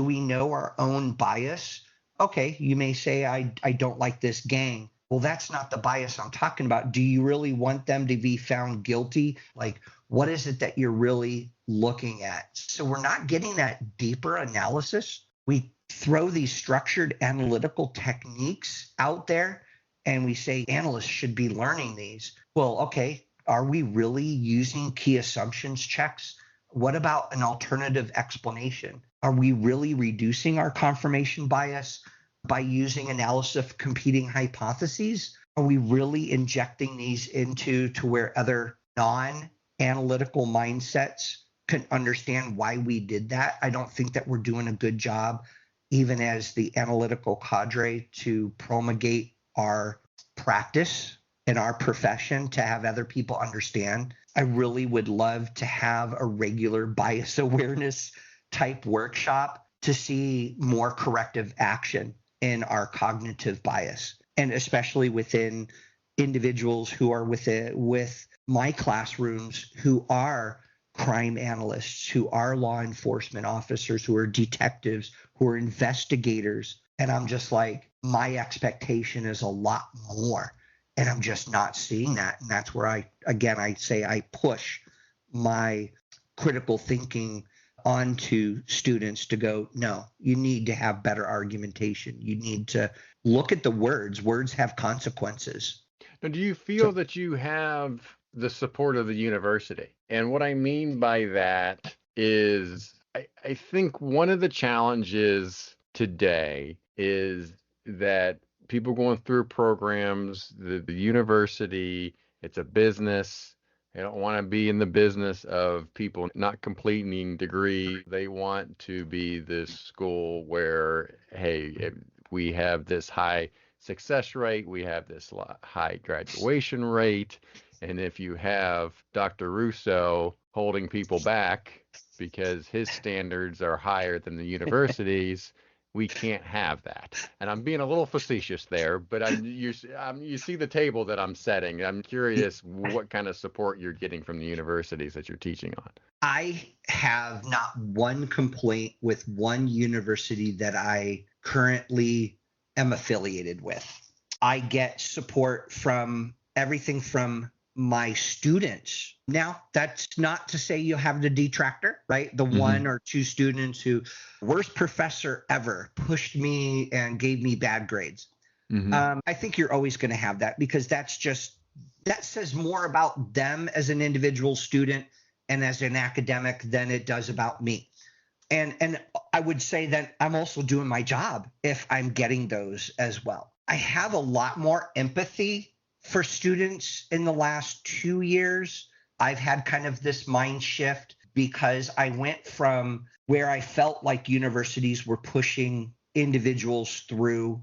we know our own bias? Okay, you may say, I don't like this gang. Well, that's not the bias I'm talking about. Do you really want them to be found guilty? What is it that you're really looking at? So we're not getting that deeper analysis. We throw these structured analytical techniques out there and we say analysts should be learning these. Well, okay, are we really using key assumptions checks? What about an alternative explanation? Are we really reducing our confirmation bias by using analysis of competing hypotheses? Are we really injecting these into to where other non-analytical mindsets can understand why we did that? I don't think that we're doing a good job, even as the analytical cadre, to promulgate our practice in our profession to have other people understand. I really would love to have a regular bias awareness type workshop to see more corrective action in our cognitive bias, and especially within individuals who are with my classrooms who are crime analysts, who are law enforcement officers, who are detectives, who are investigators. And I'm just like, my expectation is a lot more. And I'm just not seeing that. And that's where I say I push my critical thinking onto students to go, no, you need to have better argumentation. You need to look at the words. Words have consequences. Now, do you feel that you have the support of the university? And what I mean by that is I think one of the challenges today is that people going through programs, the university, it's a business. They don't want to be in the business of people not completing degree. They want to be this school where, hey, we have this high success rate, we have this high graduation rate, and if you have Dr. Russo holding people back because his standards are higher than the university's, we can't have that. And I'm being a little facetious there, but you see the table that I'm setting. I'm curious what kind of support you're getting from the universities that you're teaching on. I have not one complaint with one university that I currently am affiliated with. I get support from everything from my students. Now, that's not to say you have the detractor, right? The one or two students who, worst professor ever, pushed me and gave me bad grades. I think you're always going to have that, because that says more about them as an individual student and as an academic than it does about me. And I would say that I'm also doing my job if I'm getting those as well. I have a lot more empathy for students in the last 2 years. I've had kind of this mind shift because I went from where I felt like universities were pushing individuals through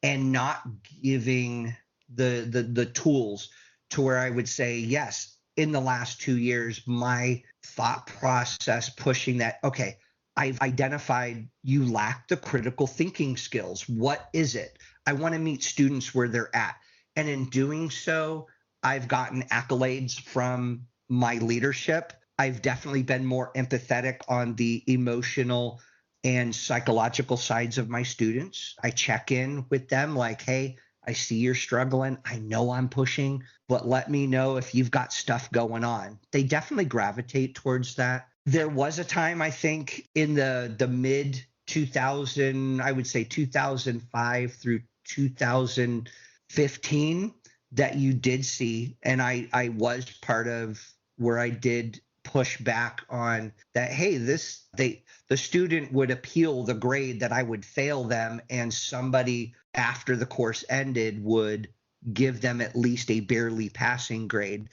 and not giving the tools to where I would say, yes, in the last 2 years, my thought process pushing that, okay, I've identified you lack the critical thinking skills. What is it? I want to meet students where they're at. And in doing so, I've gotten accolades from my leadership. I've definitely been more empathetic on the emotional and psychological sides of my students. I check in with them like, hey, I see you're struggling. I know I'm pushing, but let me know if you've got stuff going on. They definitely gravitate towards that. There was a time, I think, in the mid 2000, I would say 2005 through 2015, that you did see, and I was part of where I did push back on that. Hey, the student would appeal the grade that I would fail them, and somebody after the course ended would give them at least a barely passing grade.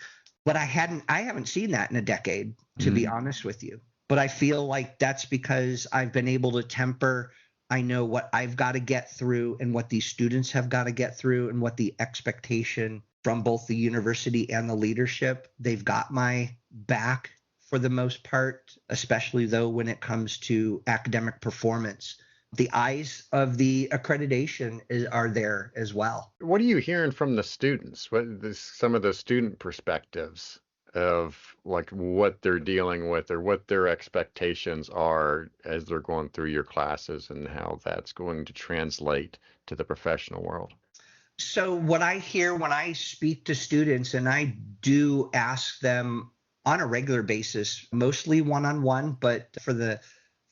But I haven't seen that in a decade, to be honest with you. But I feel like that's because I've been able to temper. I know what I've got to get through and what these students have got to get through and what the expectation from both the university and the leadership. They've got my back for the most part, especially though when it comes to academic performance. The eyes of the accreditation are there as well. What are you hearing from the students? Some of the student perspectives of like what they're dealing with or what their expectations are as they're going through your classes and how that's going to translate to the professional world? So what I hear when I speak to students, and I do ask them on a regular basis, mostly one-on-one, but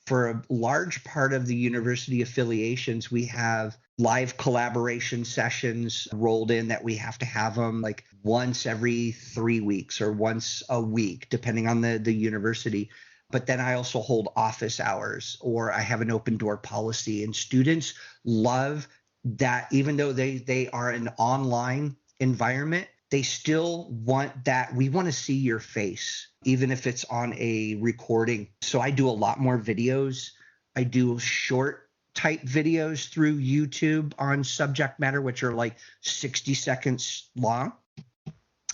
for a large part of the university affiliations, we have live collaboration sessions rolled in that we have to have them like once every 3 weeks or once a week, depending on the university. but then I also hold office hours, or I have an open door policy, and students love that. Even though they are an online environment, they still want that. We want to see your face, even if it's on a recording. So I do a lot more videos. I do short type videos through YouTube on subject matter, which are like 60 seconds long.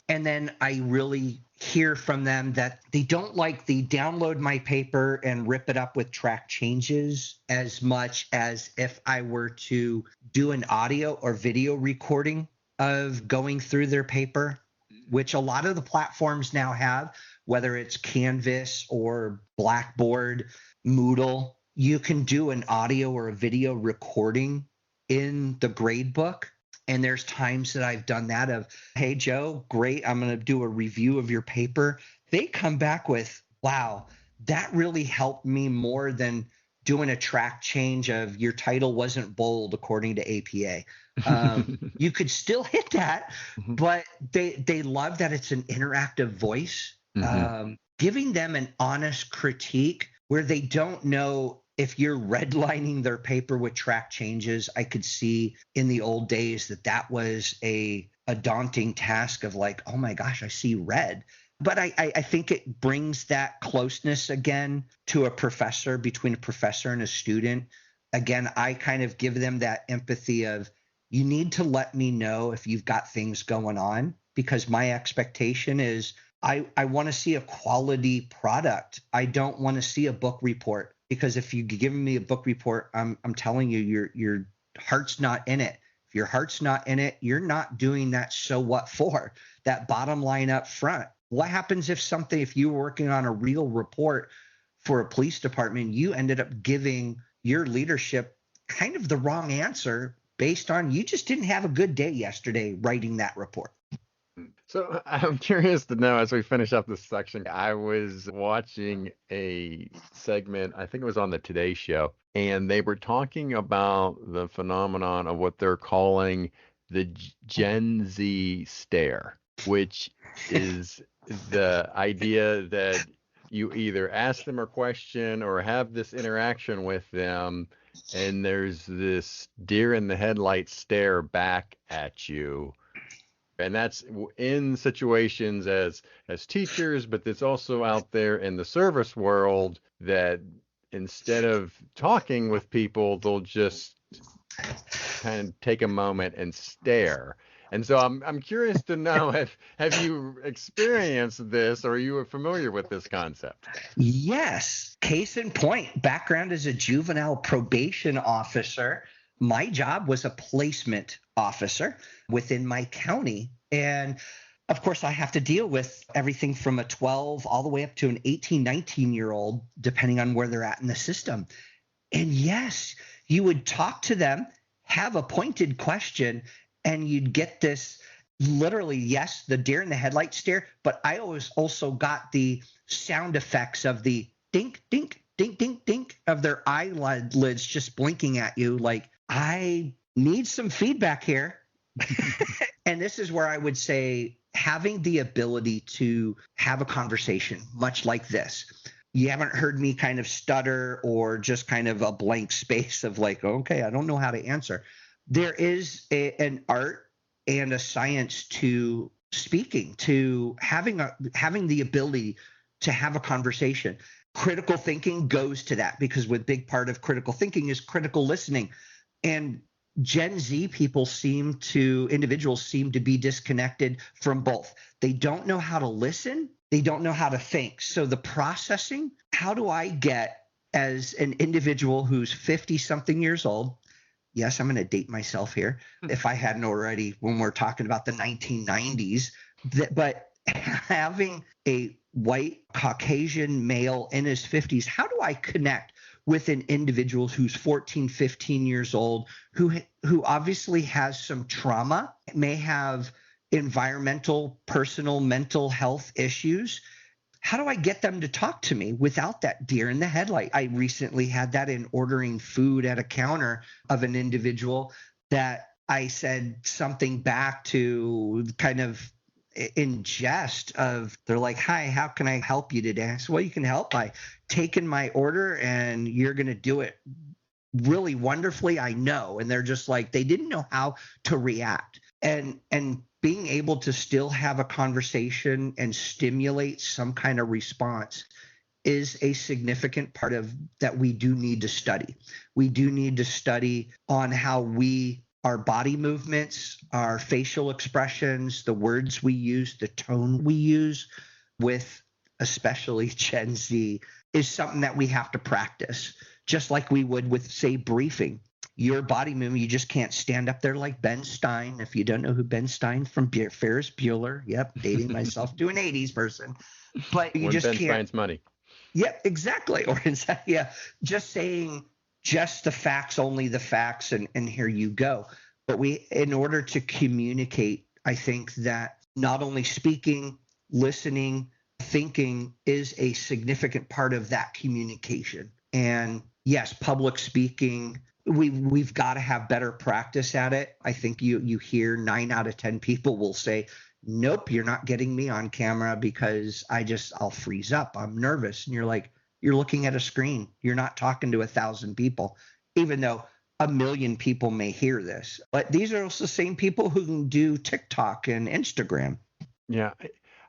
And then I really hear from them that they don't like the download my paper and rip it up with track changes as much as if I were to do an audio or video recording of going through their paper, which a lot of the platforms now have, whether it's Canvas or Blackboard, Moodle. You can do an audio or a video recording in the grade book. And there's times that I've done that of, hey, Joe, great, I'm going to do a review of your paper. They come back with, wow, that really helped me more than doing a track change of your title wasn't bold according to APA. You could still hit that, but they love that it's an interactive voice, giving them an honest critique where they don't know if you're redlining their paper with track changes. I could see in the old days that was a daunting task of like, oh my gosh, I see red. But I think it brings that closeness again to a professor, between a professor and a student. Again, I kind of give them that empathy of, you need to let me know if you've got things going on, because my expectation is I want to see a quality product. I don't want to see a book report, because if you give me a book report, I'm telling you, your heart's not in it. If your heart's not in it, you're not doing that. So what for? That bottom line up front. What happens if you were working on a real report for a police department, you ended up giving your leadership kind of the wrong answer based on you just didn't have a good day yesterday writing that report? So I'm curious to know, as we finish up this section, I was watching a segment, I think it was on the Today Show, and they were talking about the phenomenon of what they're calling the Gen Z stare, which is the idea that you either ask them a question or have this interaction with them, and there's this deer in the headlights stare back at you. And that's in situations as teachers, but it's also out there in the service world, that instead of talking with people, they'll just kind of take a moment and stare. And so I'm curious to know, have you experienced this, or are you familiar with this concept? Yes. Case in point, background as a juvenile probation officer. My job was a placement officer within my county. And of course, I have to deal with everything from a 12 all the way up to an 18, 19-year-old, depending on where they're at in the system. And yes, you would talk to them, have a pointed question, and you'd get this literally, yes, the deer in the headlight stare, but I always also got the sound effects of the dink, dink, dink, dink, dink of their eyelids just blinking at you like, I need some feedback here. And this is where I would say having the ability to have a conversation, much like this. You haven't heard me kind of stutter or just kind of a blank space of like, okay, I don't know how to answer. There is an art and a science to speaking, to having the ability to have a conversation. Critical thinking goes to that, because with big part of critical thinking is critical listening. And Gen Z individuals seem to be disconnected from both. They don't know how to listen. They don't know how to think. So the processing, how do I get, as an individual who's 50 something years old, yes, I'm going to date myself here if I hadn't already, when we're talking about the 1990s, but having a white Caucasian male in his 50s, how do I connect with an individual who's 14, 15 years old, who obviously has some trauma, may have environmental, personal, mental health issues? How do I get them to talk to me without that deer in the headlight? I recently had that in ordering food at a counter of an individual that I said something back to kind of in jest of, they're like, hi, how can I help you today? I said, well, you can help by taking my order and you're going to do it really wonderfully. I know. And they're just like, they didn't know how to react. And being able to still have a conversation and stimulate some kind of response is a significant part of that we do need to study. We do need to study on how our body movements, our facial expressions, the words we use, the tone we use with especially Gen Z is something that we have to practice, just like we would with, say, briefing. Your body movement, you just can't stand up there like Ben Stein. If you don't know who Ben Stein from Ferris Bueller, yep, dating myself to an 80s person. But you when just Ben can't. Stein's money. Yeah, exactly. Or just saying just the facts, only the facts, and here you go. But in order to communicate, I think that not only speaking, listening, thinking is a significant part of that communication. And yes, public speaking, we've got to have better practice at it. I think you hear 9 out of 10 people will say, nope, you're not getting me on camera because I'll freeze up. I'm nervous. And you're like, you're looking at a screen. You're not talking to 1,000 people, even though 1 million people may hear this. But these are also the same people who can do TikTok and Instagram. Yeah,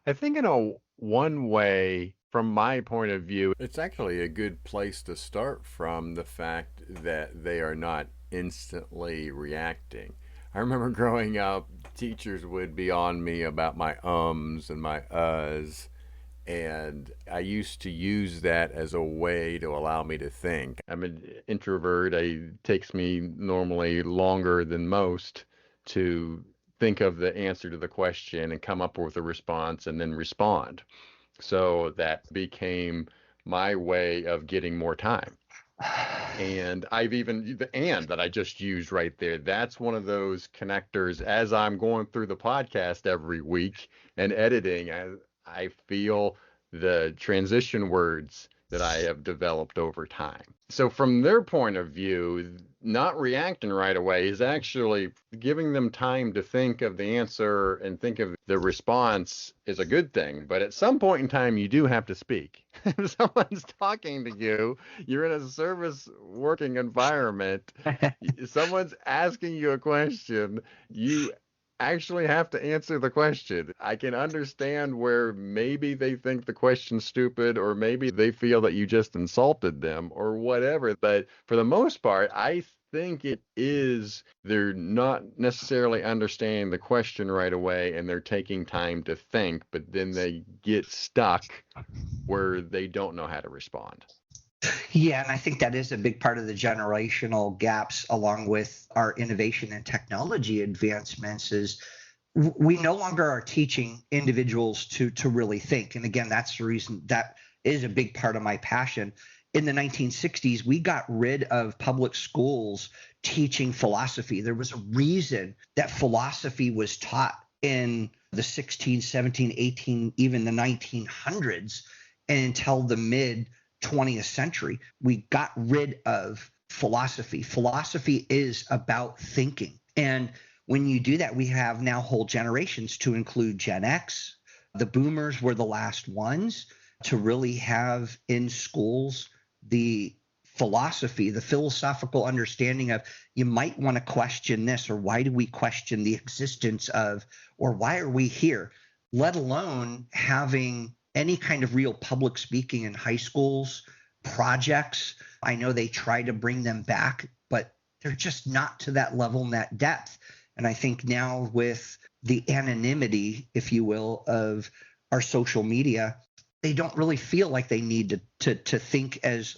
I think one way, from my point of view, it's actually a good place to start from the fact that they are not instantly reacting. I remember growing up, teachers would be on me about my ums and my uhs, and I used to use that as a way to allow me to think. I'm an introvert. It takes me normally longer than most to think of the answer to the question and come up with a response and then respond. So that became my way of getting more time. And I've even the and that I just used right there. That's one of those connectors as I'm going through the podcast every week and editing. I feel the transition words that I have developed over time. So from their point of view, not reacting right away is actually giving them time to think of the answer and think of the response is a good thing. But at some point in time, you do have to speak. If someone's talking to you, you're in a service working environment, someone's asking you a question, you actually have to answer the question. I can understand where maybe they think the question's stupid, or maybe they feel that you just insulted them or whatever. But for the most part, I think they're not necessarily understanding the question right away and they're taking time to think, but then they get stuck where they don't know how to respond. Yeah, and I think that is a big part of the generational gaps, along with our innovation and technology advancements, is we no longer are teaching individuals to really think. And again, that's the reason that is a big part of my passion. In the 1960s, we got rid of public schools teaching philosophy. There was a reason that philosophy was taught in the 16, 17, 18, even the 1900s, and until the mid 20th century, we got rid of philosophy. Philosophy is about thinking. And when you do that, we have now whole generations to include Gen X. The boomers were the last ones to really have in schools the philosophy, the philosophical understanding of, you might want to question this, or why do we question the existence of, or why are we here, let alone having any kind of real public speaking in high schools, projects. I know they try to bring them back, but they're just not to that level and that depth. And I think now with the anonymity, if you will, of our social media, they don't really feel like they need to think as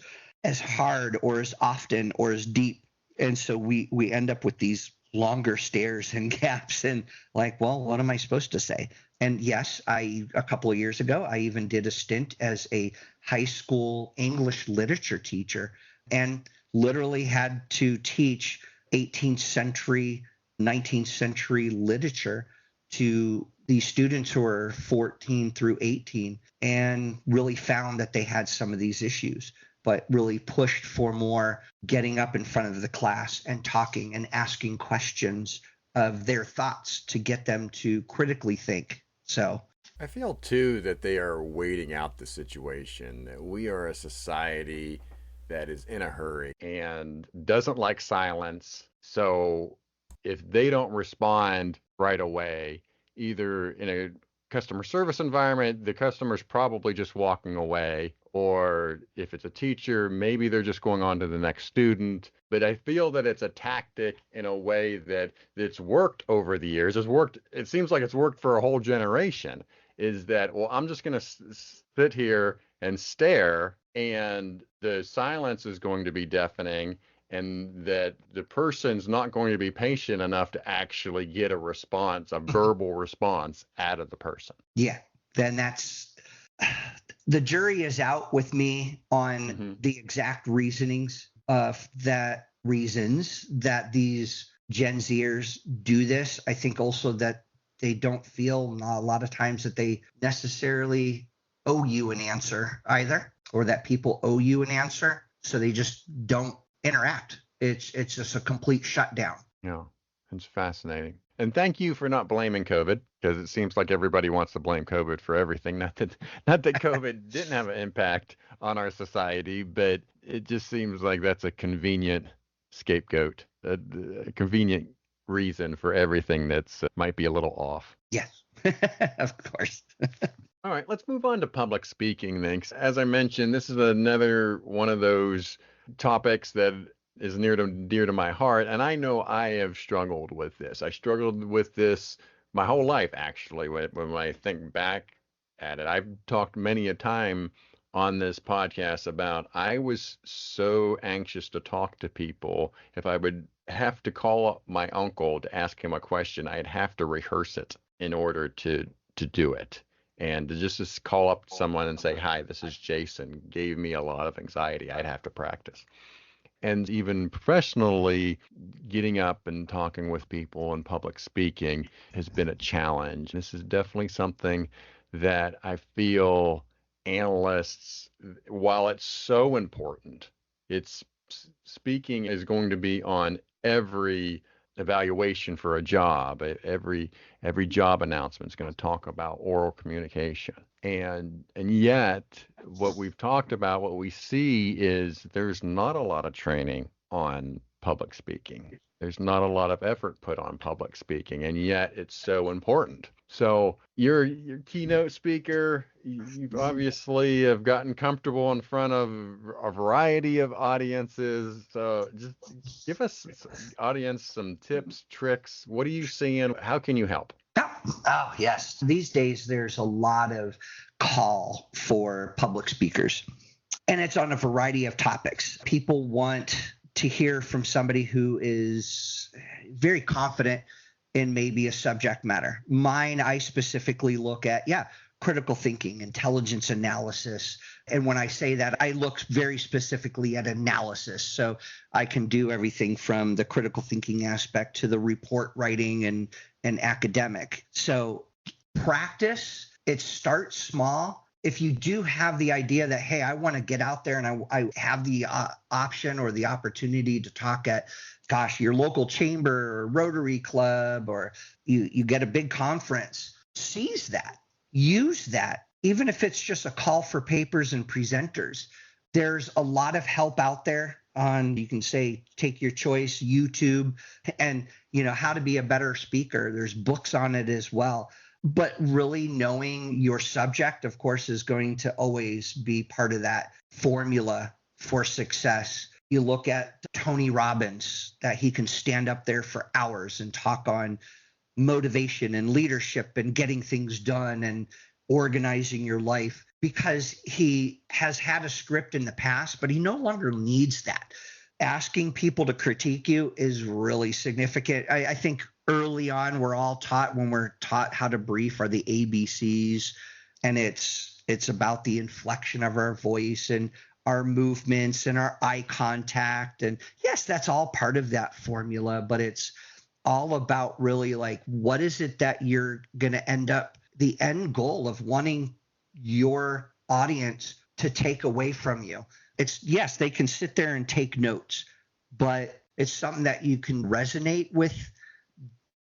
hard or as often or as deep. And so we end up with these longer stares and gaps and like, well, what am I supposed to say? And yes, a couple of years ago, I even did a stint as a high school English literature teacher and literally had to teach 18th century, 19th century literature to these students who are 14 through 18, and really found that they had some of these issues, but really pushed for more getting up in front of the class and talking and asking questions of their thoughts to get them to critically think So I feel too that they are waiting out the situation. We are a society that is in a hurry and doesn't like silence. So if they don't respond right away, either in a customer service environment, the customer's probably just walking away, or if it's a teacher, maybe they're just going on to the next student. But I feel that it's a tactic in a way that it's worked over the years. It's worked, it seems like it's worked for a whole generation. Is that, well, I'm just going to sit here and stare, and the silence is going to be deafening, and that the person's not going to be patient enough to actually get a response, a verbal response out of the person. Yeah, then that's the jury is out with me on the exact reasonings of that reasons that these Gen Zers do this. I think also that they don't feel a lot of times that they necessarily owe you an answer either, or that people owe you an answer. So they just don't interact. It's just a complete shutdown. Yeah, it's fascinating. And thank you for not blaming COVID, because it seems like everybody wants to blame COVID for everything. Not that COVID didn't have an impact on our society, but it just seems like that's a convenient scapegoat, a convenient reason for everything that's might be a little off. Yes, of course. All right, let's move on to public speaking, thanks. As I mentioned, this is another one of those topics that is near to dear to my heart, and I know I have struggled with this. I struggled with this my whole life, actually, when I think back at it. I've talked many a time on this podcast about I was so anxious to talk to people. If I would have to call up my uncle to ask him a question, I'd have to rehearse it in order to do it. And to just call up someone and say, "Hi, this is Jason," gave me a lot of anxiety. I'd have to practice. And even professionally, getting up and talking with people and public speaking has been a challenge. This is definitely something that I feel analysts, while it's so important, speaking is going to be on every evaluation for a job. Every job announcement is going to talk about oral communication. And yet, what we've talked about, what we see is there's not a lot of training on public speaking. There's not a lot of effort put on public speaking, and yet it's so important. So you're keynote speaker. You obviously have gotten comfortable in front of a variety of audiences. So just give us, audience, some tips, tricks. What are you seeing? How can you help? Oh, yes. These days, there's a lot of call for public speakers, and it's on a variety of topics. People want to hear from somebody who is very confident in maybe a subject matter. Mine, I specifically look at, critical thinking, intelligence analysis. And when I say that, I look very specifically at analysis. So I can do everything from the critical thinking aspect to the report writing and academic. So practice, it starts small. If you do have the idea that, hey, I want to get out there and I have the option or the opportunity to talk at, your local chamber or Rotary Club, or you get a big conference, seize that, use that, even if it's just a call for papers and presenters. There's a lot of help out there on, you can say, take your choice, YouTube, and, how to be a better speaker. There's books on it as well. But really knowing your subject, of course, is going to always be part of that formula for success. You look at Tony Robbins, that he can stand up there for hours and talk on motivation and leadership and getting things done and organizing your life, because he has had a script in the past, but he no longer needs that. Asking people to critique you is really significant. I think early on, we're taught how to brief are the ABCs, and it's about the inflection of our voice and our movements and our eye contact. And yes, that's all part of that formula, but it's all about really like, what is it that you're going to end up, the end goal of wanting your audience to take away from you. It's, yes, they can sit there and take notes, but it's something that you can resonate with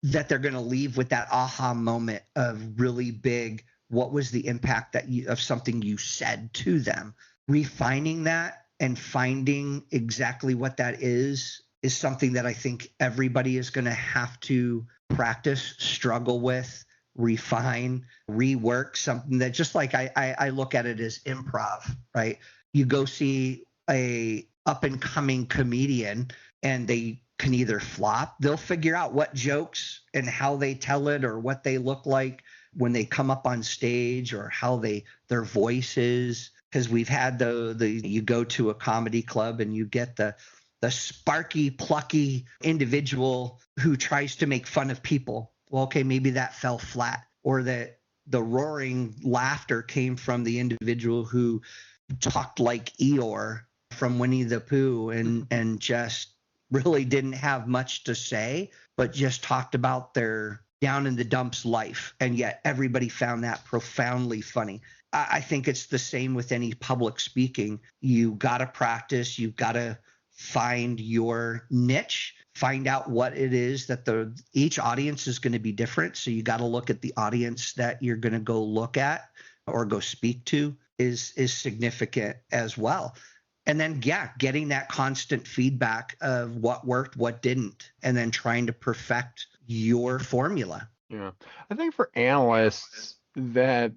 that they're going to leave with that aha moment of really big, what was the impact of something you said to them? Refining that and finding exactly what that is something that I think everybody is going to have to practice, struggle with, refine, rework, something that just like I look at it as improv, right? You go see a up and coming comedian and they can either flop, they'll figure out what jokes and how they tell it or what they look like when they come up on stage or how their voice is. Because we've had you go to a comedy club and you get the sparky, plucky individual who tries to make fun of people. Well, okay, maybe that fell flat, or that the roaring laughter came from the individual who talked like Eeyore from Winnie the Pooh and just really didn't have much to say, but just talked about their down in the dumps life. And yet everybody found that profoundly funny. I think it's the same with any public speaking. You got to practice. You've got to find your niche, find out what it is that each audience is going to be different. So you got to look at the audience that you're going to go look at or go speak to is significant as well. And then, getting that constant feedback of what worked, what didn't, and then trying to perfect your formula. Yeah. I think for analysts, that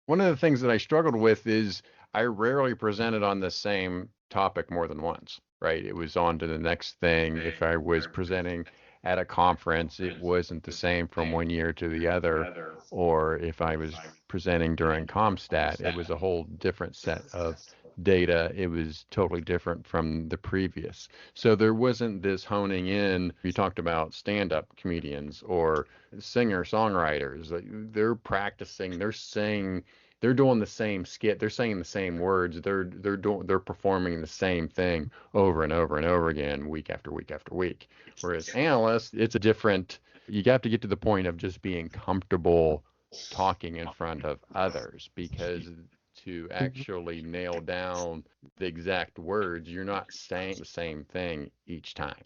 one of the things that I struggled with is I rarely presented on the same topic more than once, right? It was on to the next thing. If I was presenting at a conference, it wasn't the same from one year to the other. Or if I was presenting during ComStat, it was a whole different set of data. It was totally different from the previous. So there wasn't this honing in. You talked about stand-up comedians or singer-songwriters. They're practicing, they're doing the same skit, they're saying the same words, they're performing the same thing over and over and over again, week after week after week. Whereas analysts, it's a different, you have to get to the point of just being comfortable talking in front of others, because to actually nail down the exact words, you're not saying the same thing each time.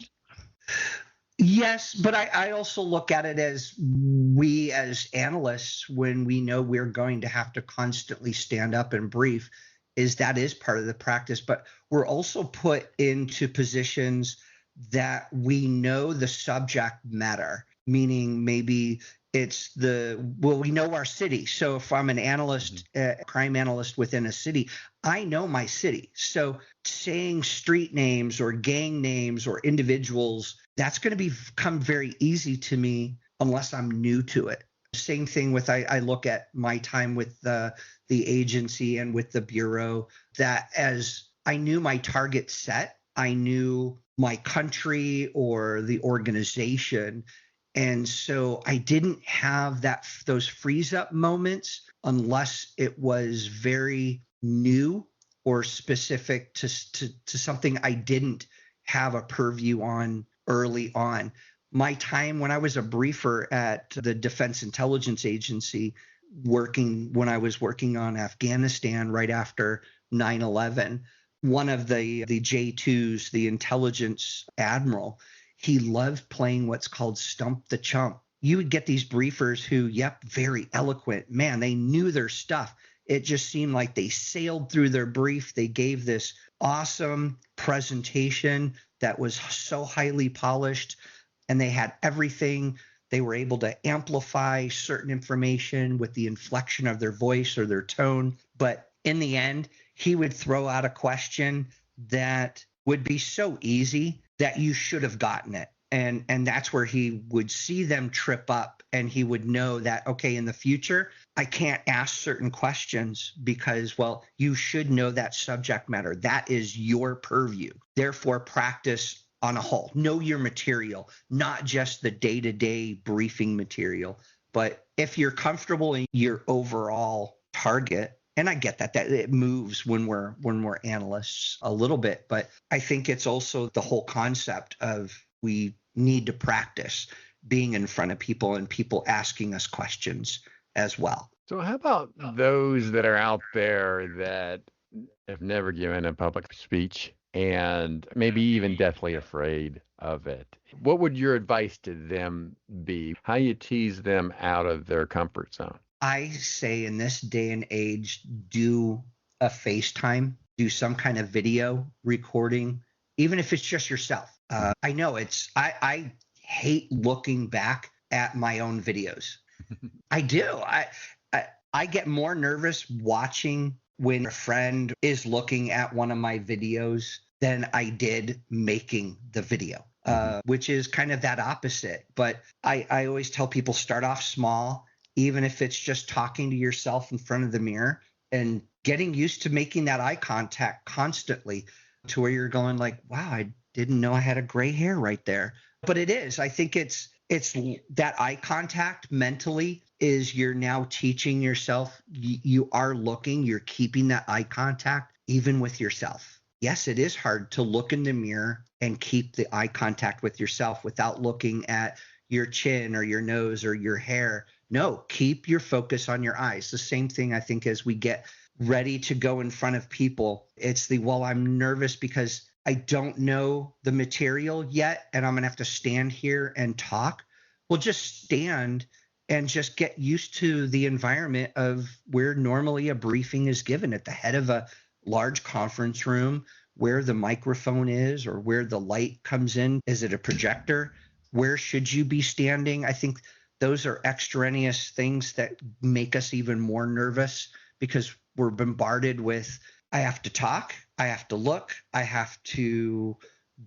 Yes, but I also look at it as we as analysts, when we know we're going to have to constantly stand up and brief, that is part of the practice. But we're also put into positions that we know the subject matter, meaning maybe we know our city. So if I'm an analyst, crime analyst within a city, I know my city. So saying street names or gang names or individuals, that's going to become very easy to me unless I'm new to it. Same thing with, I look at my time with the agency and with the bureau, that as I knew my target set, I knew my country or the organization. And so I didn't have those freeze up moments unless it was very new or specific to something I didn't have a purview on early on. My time when I was a briefer at the Defense Intelligence Agency, when I was working on Afghanistan right after 9/11, one of the J2s, the intelligence admiral, he loved playing what's called Stump the Chump. You would get these briefers who, very eloquent. Man, they knew their stuff. It just seemed like they sailed through their brief. They gave this awesome presentation that was so highly polished, and they had everything. They were able to amplify certain information with the inflection of their voice or their tone. But in the end, he would throw out a question that would be so easy that you should have gotten it. And that's where he would see them trip up, and he would know that, okay, in the future, I can't ask certain questions because, well, you should know that subject matter. That is your purview. Therefore, practice on a whole. Know your material, not just the day-to-day briefing material. But if you're comfortable in your overall target, and I get that it moves when we're analysts a little bit, but I think it's also the whole concept of we need to practice being in front of people and people asking us questions as well. So how about those that are out there that have never given a public speech and maybe even deathly afraid of it. What would your advice to them be? How you tease them out of their comfort zone? I say in this day and age, do a FaceTime, do some kind of video recording, even if it's just yourself. I know I hate looking back at my own videos. I do. I get more nervous watching when a friend is looking at one of my videos than I did making the video, which is kind of that opposite. But I always tell people, start off small, even if it's just talking to yourself in front of the mirror and getting used to making that eye contact constantly to where you're going like, wow, I didn't know I had a gray hair right there. But it is. I think it's that eye contact mentally is you're now teaching yourself. You are looking, you're keeping that eye contact even with yourself. Yes, it is hard to look in the mirror and keep the eye contact with yourself without looking at your chin or your nose or your hair. No, keep your focus on your eyes. The same thing I think as we get ready to go in front of people. It's I'm nervous because I don't know the material yet and I'm going to have to stand here and talk. Well, just stand and just get used to the environment of where normally a briefing is given at the head of a large conference room, where the microphone is or where the light comes in. Is it a projector? Where should you be standing? I think those are extraneous things that make us even more nervous because we're bombarded with, I have to talk, I have to look, I have to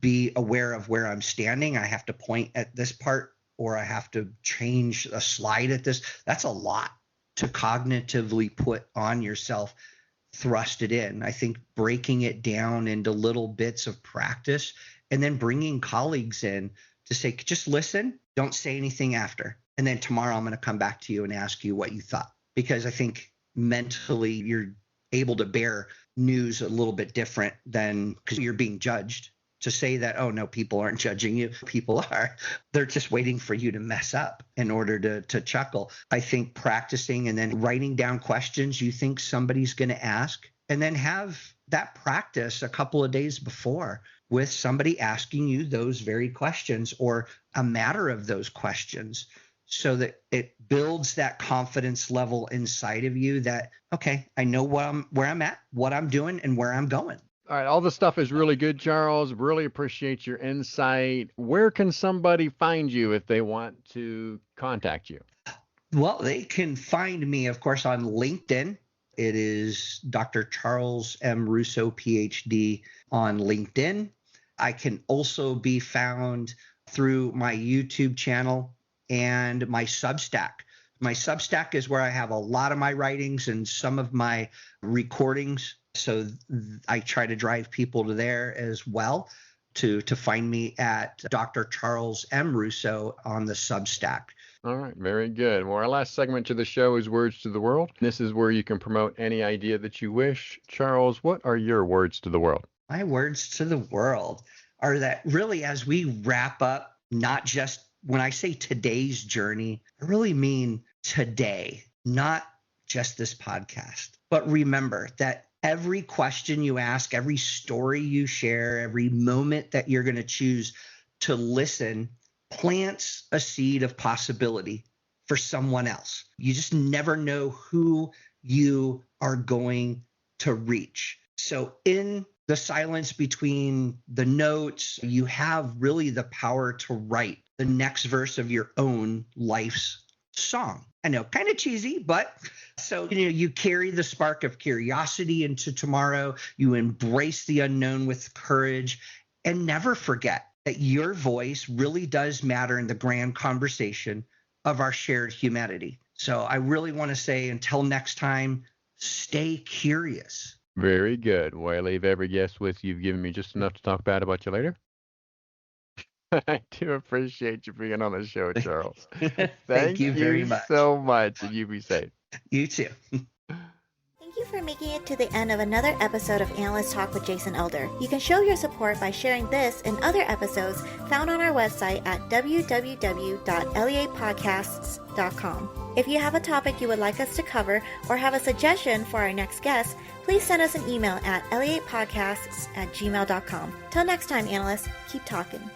be aware of where I'm standing, I have to point at this part, or I have to change a slide at this. That's a lot to cognitively put on yourself, thrust it in. I think breaking it down into little bits of practice and then bringing colleagues in to say, just listen, don't say anything after. And then tomorrow I'm going to come back to you and ask you what you thought. Because I think mentally you're able to bear news a little bit different than because you're being judged. To say that, oh, no, people aren't judging you. People are. They're just waiting for you to mess up in order to chuckle. I think practicing and then writing down questions you think somebody's going to ask, and then have that practice a couple of days before with somebody asking you those very questions or a matter of those questions, so that it builds that confidence level inside of you that, okay, I know where I'm at, what I'm doing, and where I'm going. All right, all this stuff is really good, Charles. Really appreciate your insight. Where can somebody find you if they want to contact you? Well, they can find me, of course, on LinkedIn. It is Dr. Charles M. Russo, PhD, on LinkedIn. I can also be found through my YouTube channel and my Substack. My Substack is where I have a lot of my writings and some of my recordings. So I try to drive people to there as well to find me at Dr. Charles M. Russo on the Substack. All right, very good. Well, our last segment to the show is Words to the World. This is where you can promote any idea that you wish. Charles, what are your words to the world? My words to the world are that really as we wrap up, not just when I say today's journey, I really mean today, not just this podcast. But remember that every question you ask, every story you share, every moment that you're going to choose to listen plants a seed of possibility for someone else. You just never know who you are going to reach. So in the silence between the notes, you have really the power to write the next verse of your own life's song. I know, kind of cheesy, but so, you carry the spark of curiosity into tomorrow. You embrace the unknown with courage, and never forget that your voice really does matter in the grand conversation of our shared humanity. So I really want to say, until next time, stay curious. Very good. Well, I leave every guest with you've given me just enough to talk bad about you later. I do appreciate you being on the show, Charles. Thank you very much. so much, and you be safe. You too. Thank you for making it to the end of another episode of Analyst Talk with Jason Elder. You can show your support by sharing this and other episodes found on our website at www.leapodcasts.com. If you have a topic you would like us to cover or have a suggestion for our next guest, please send us an email at leapodcasts@gmail.com. Till next time, analysts, keep talking.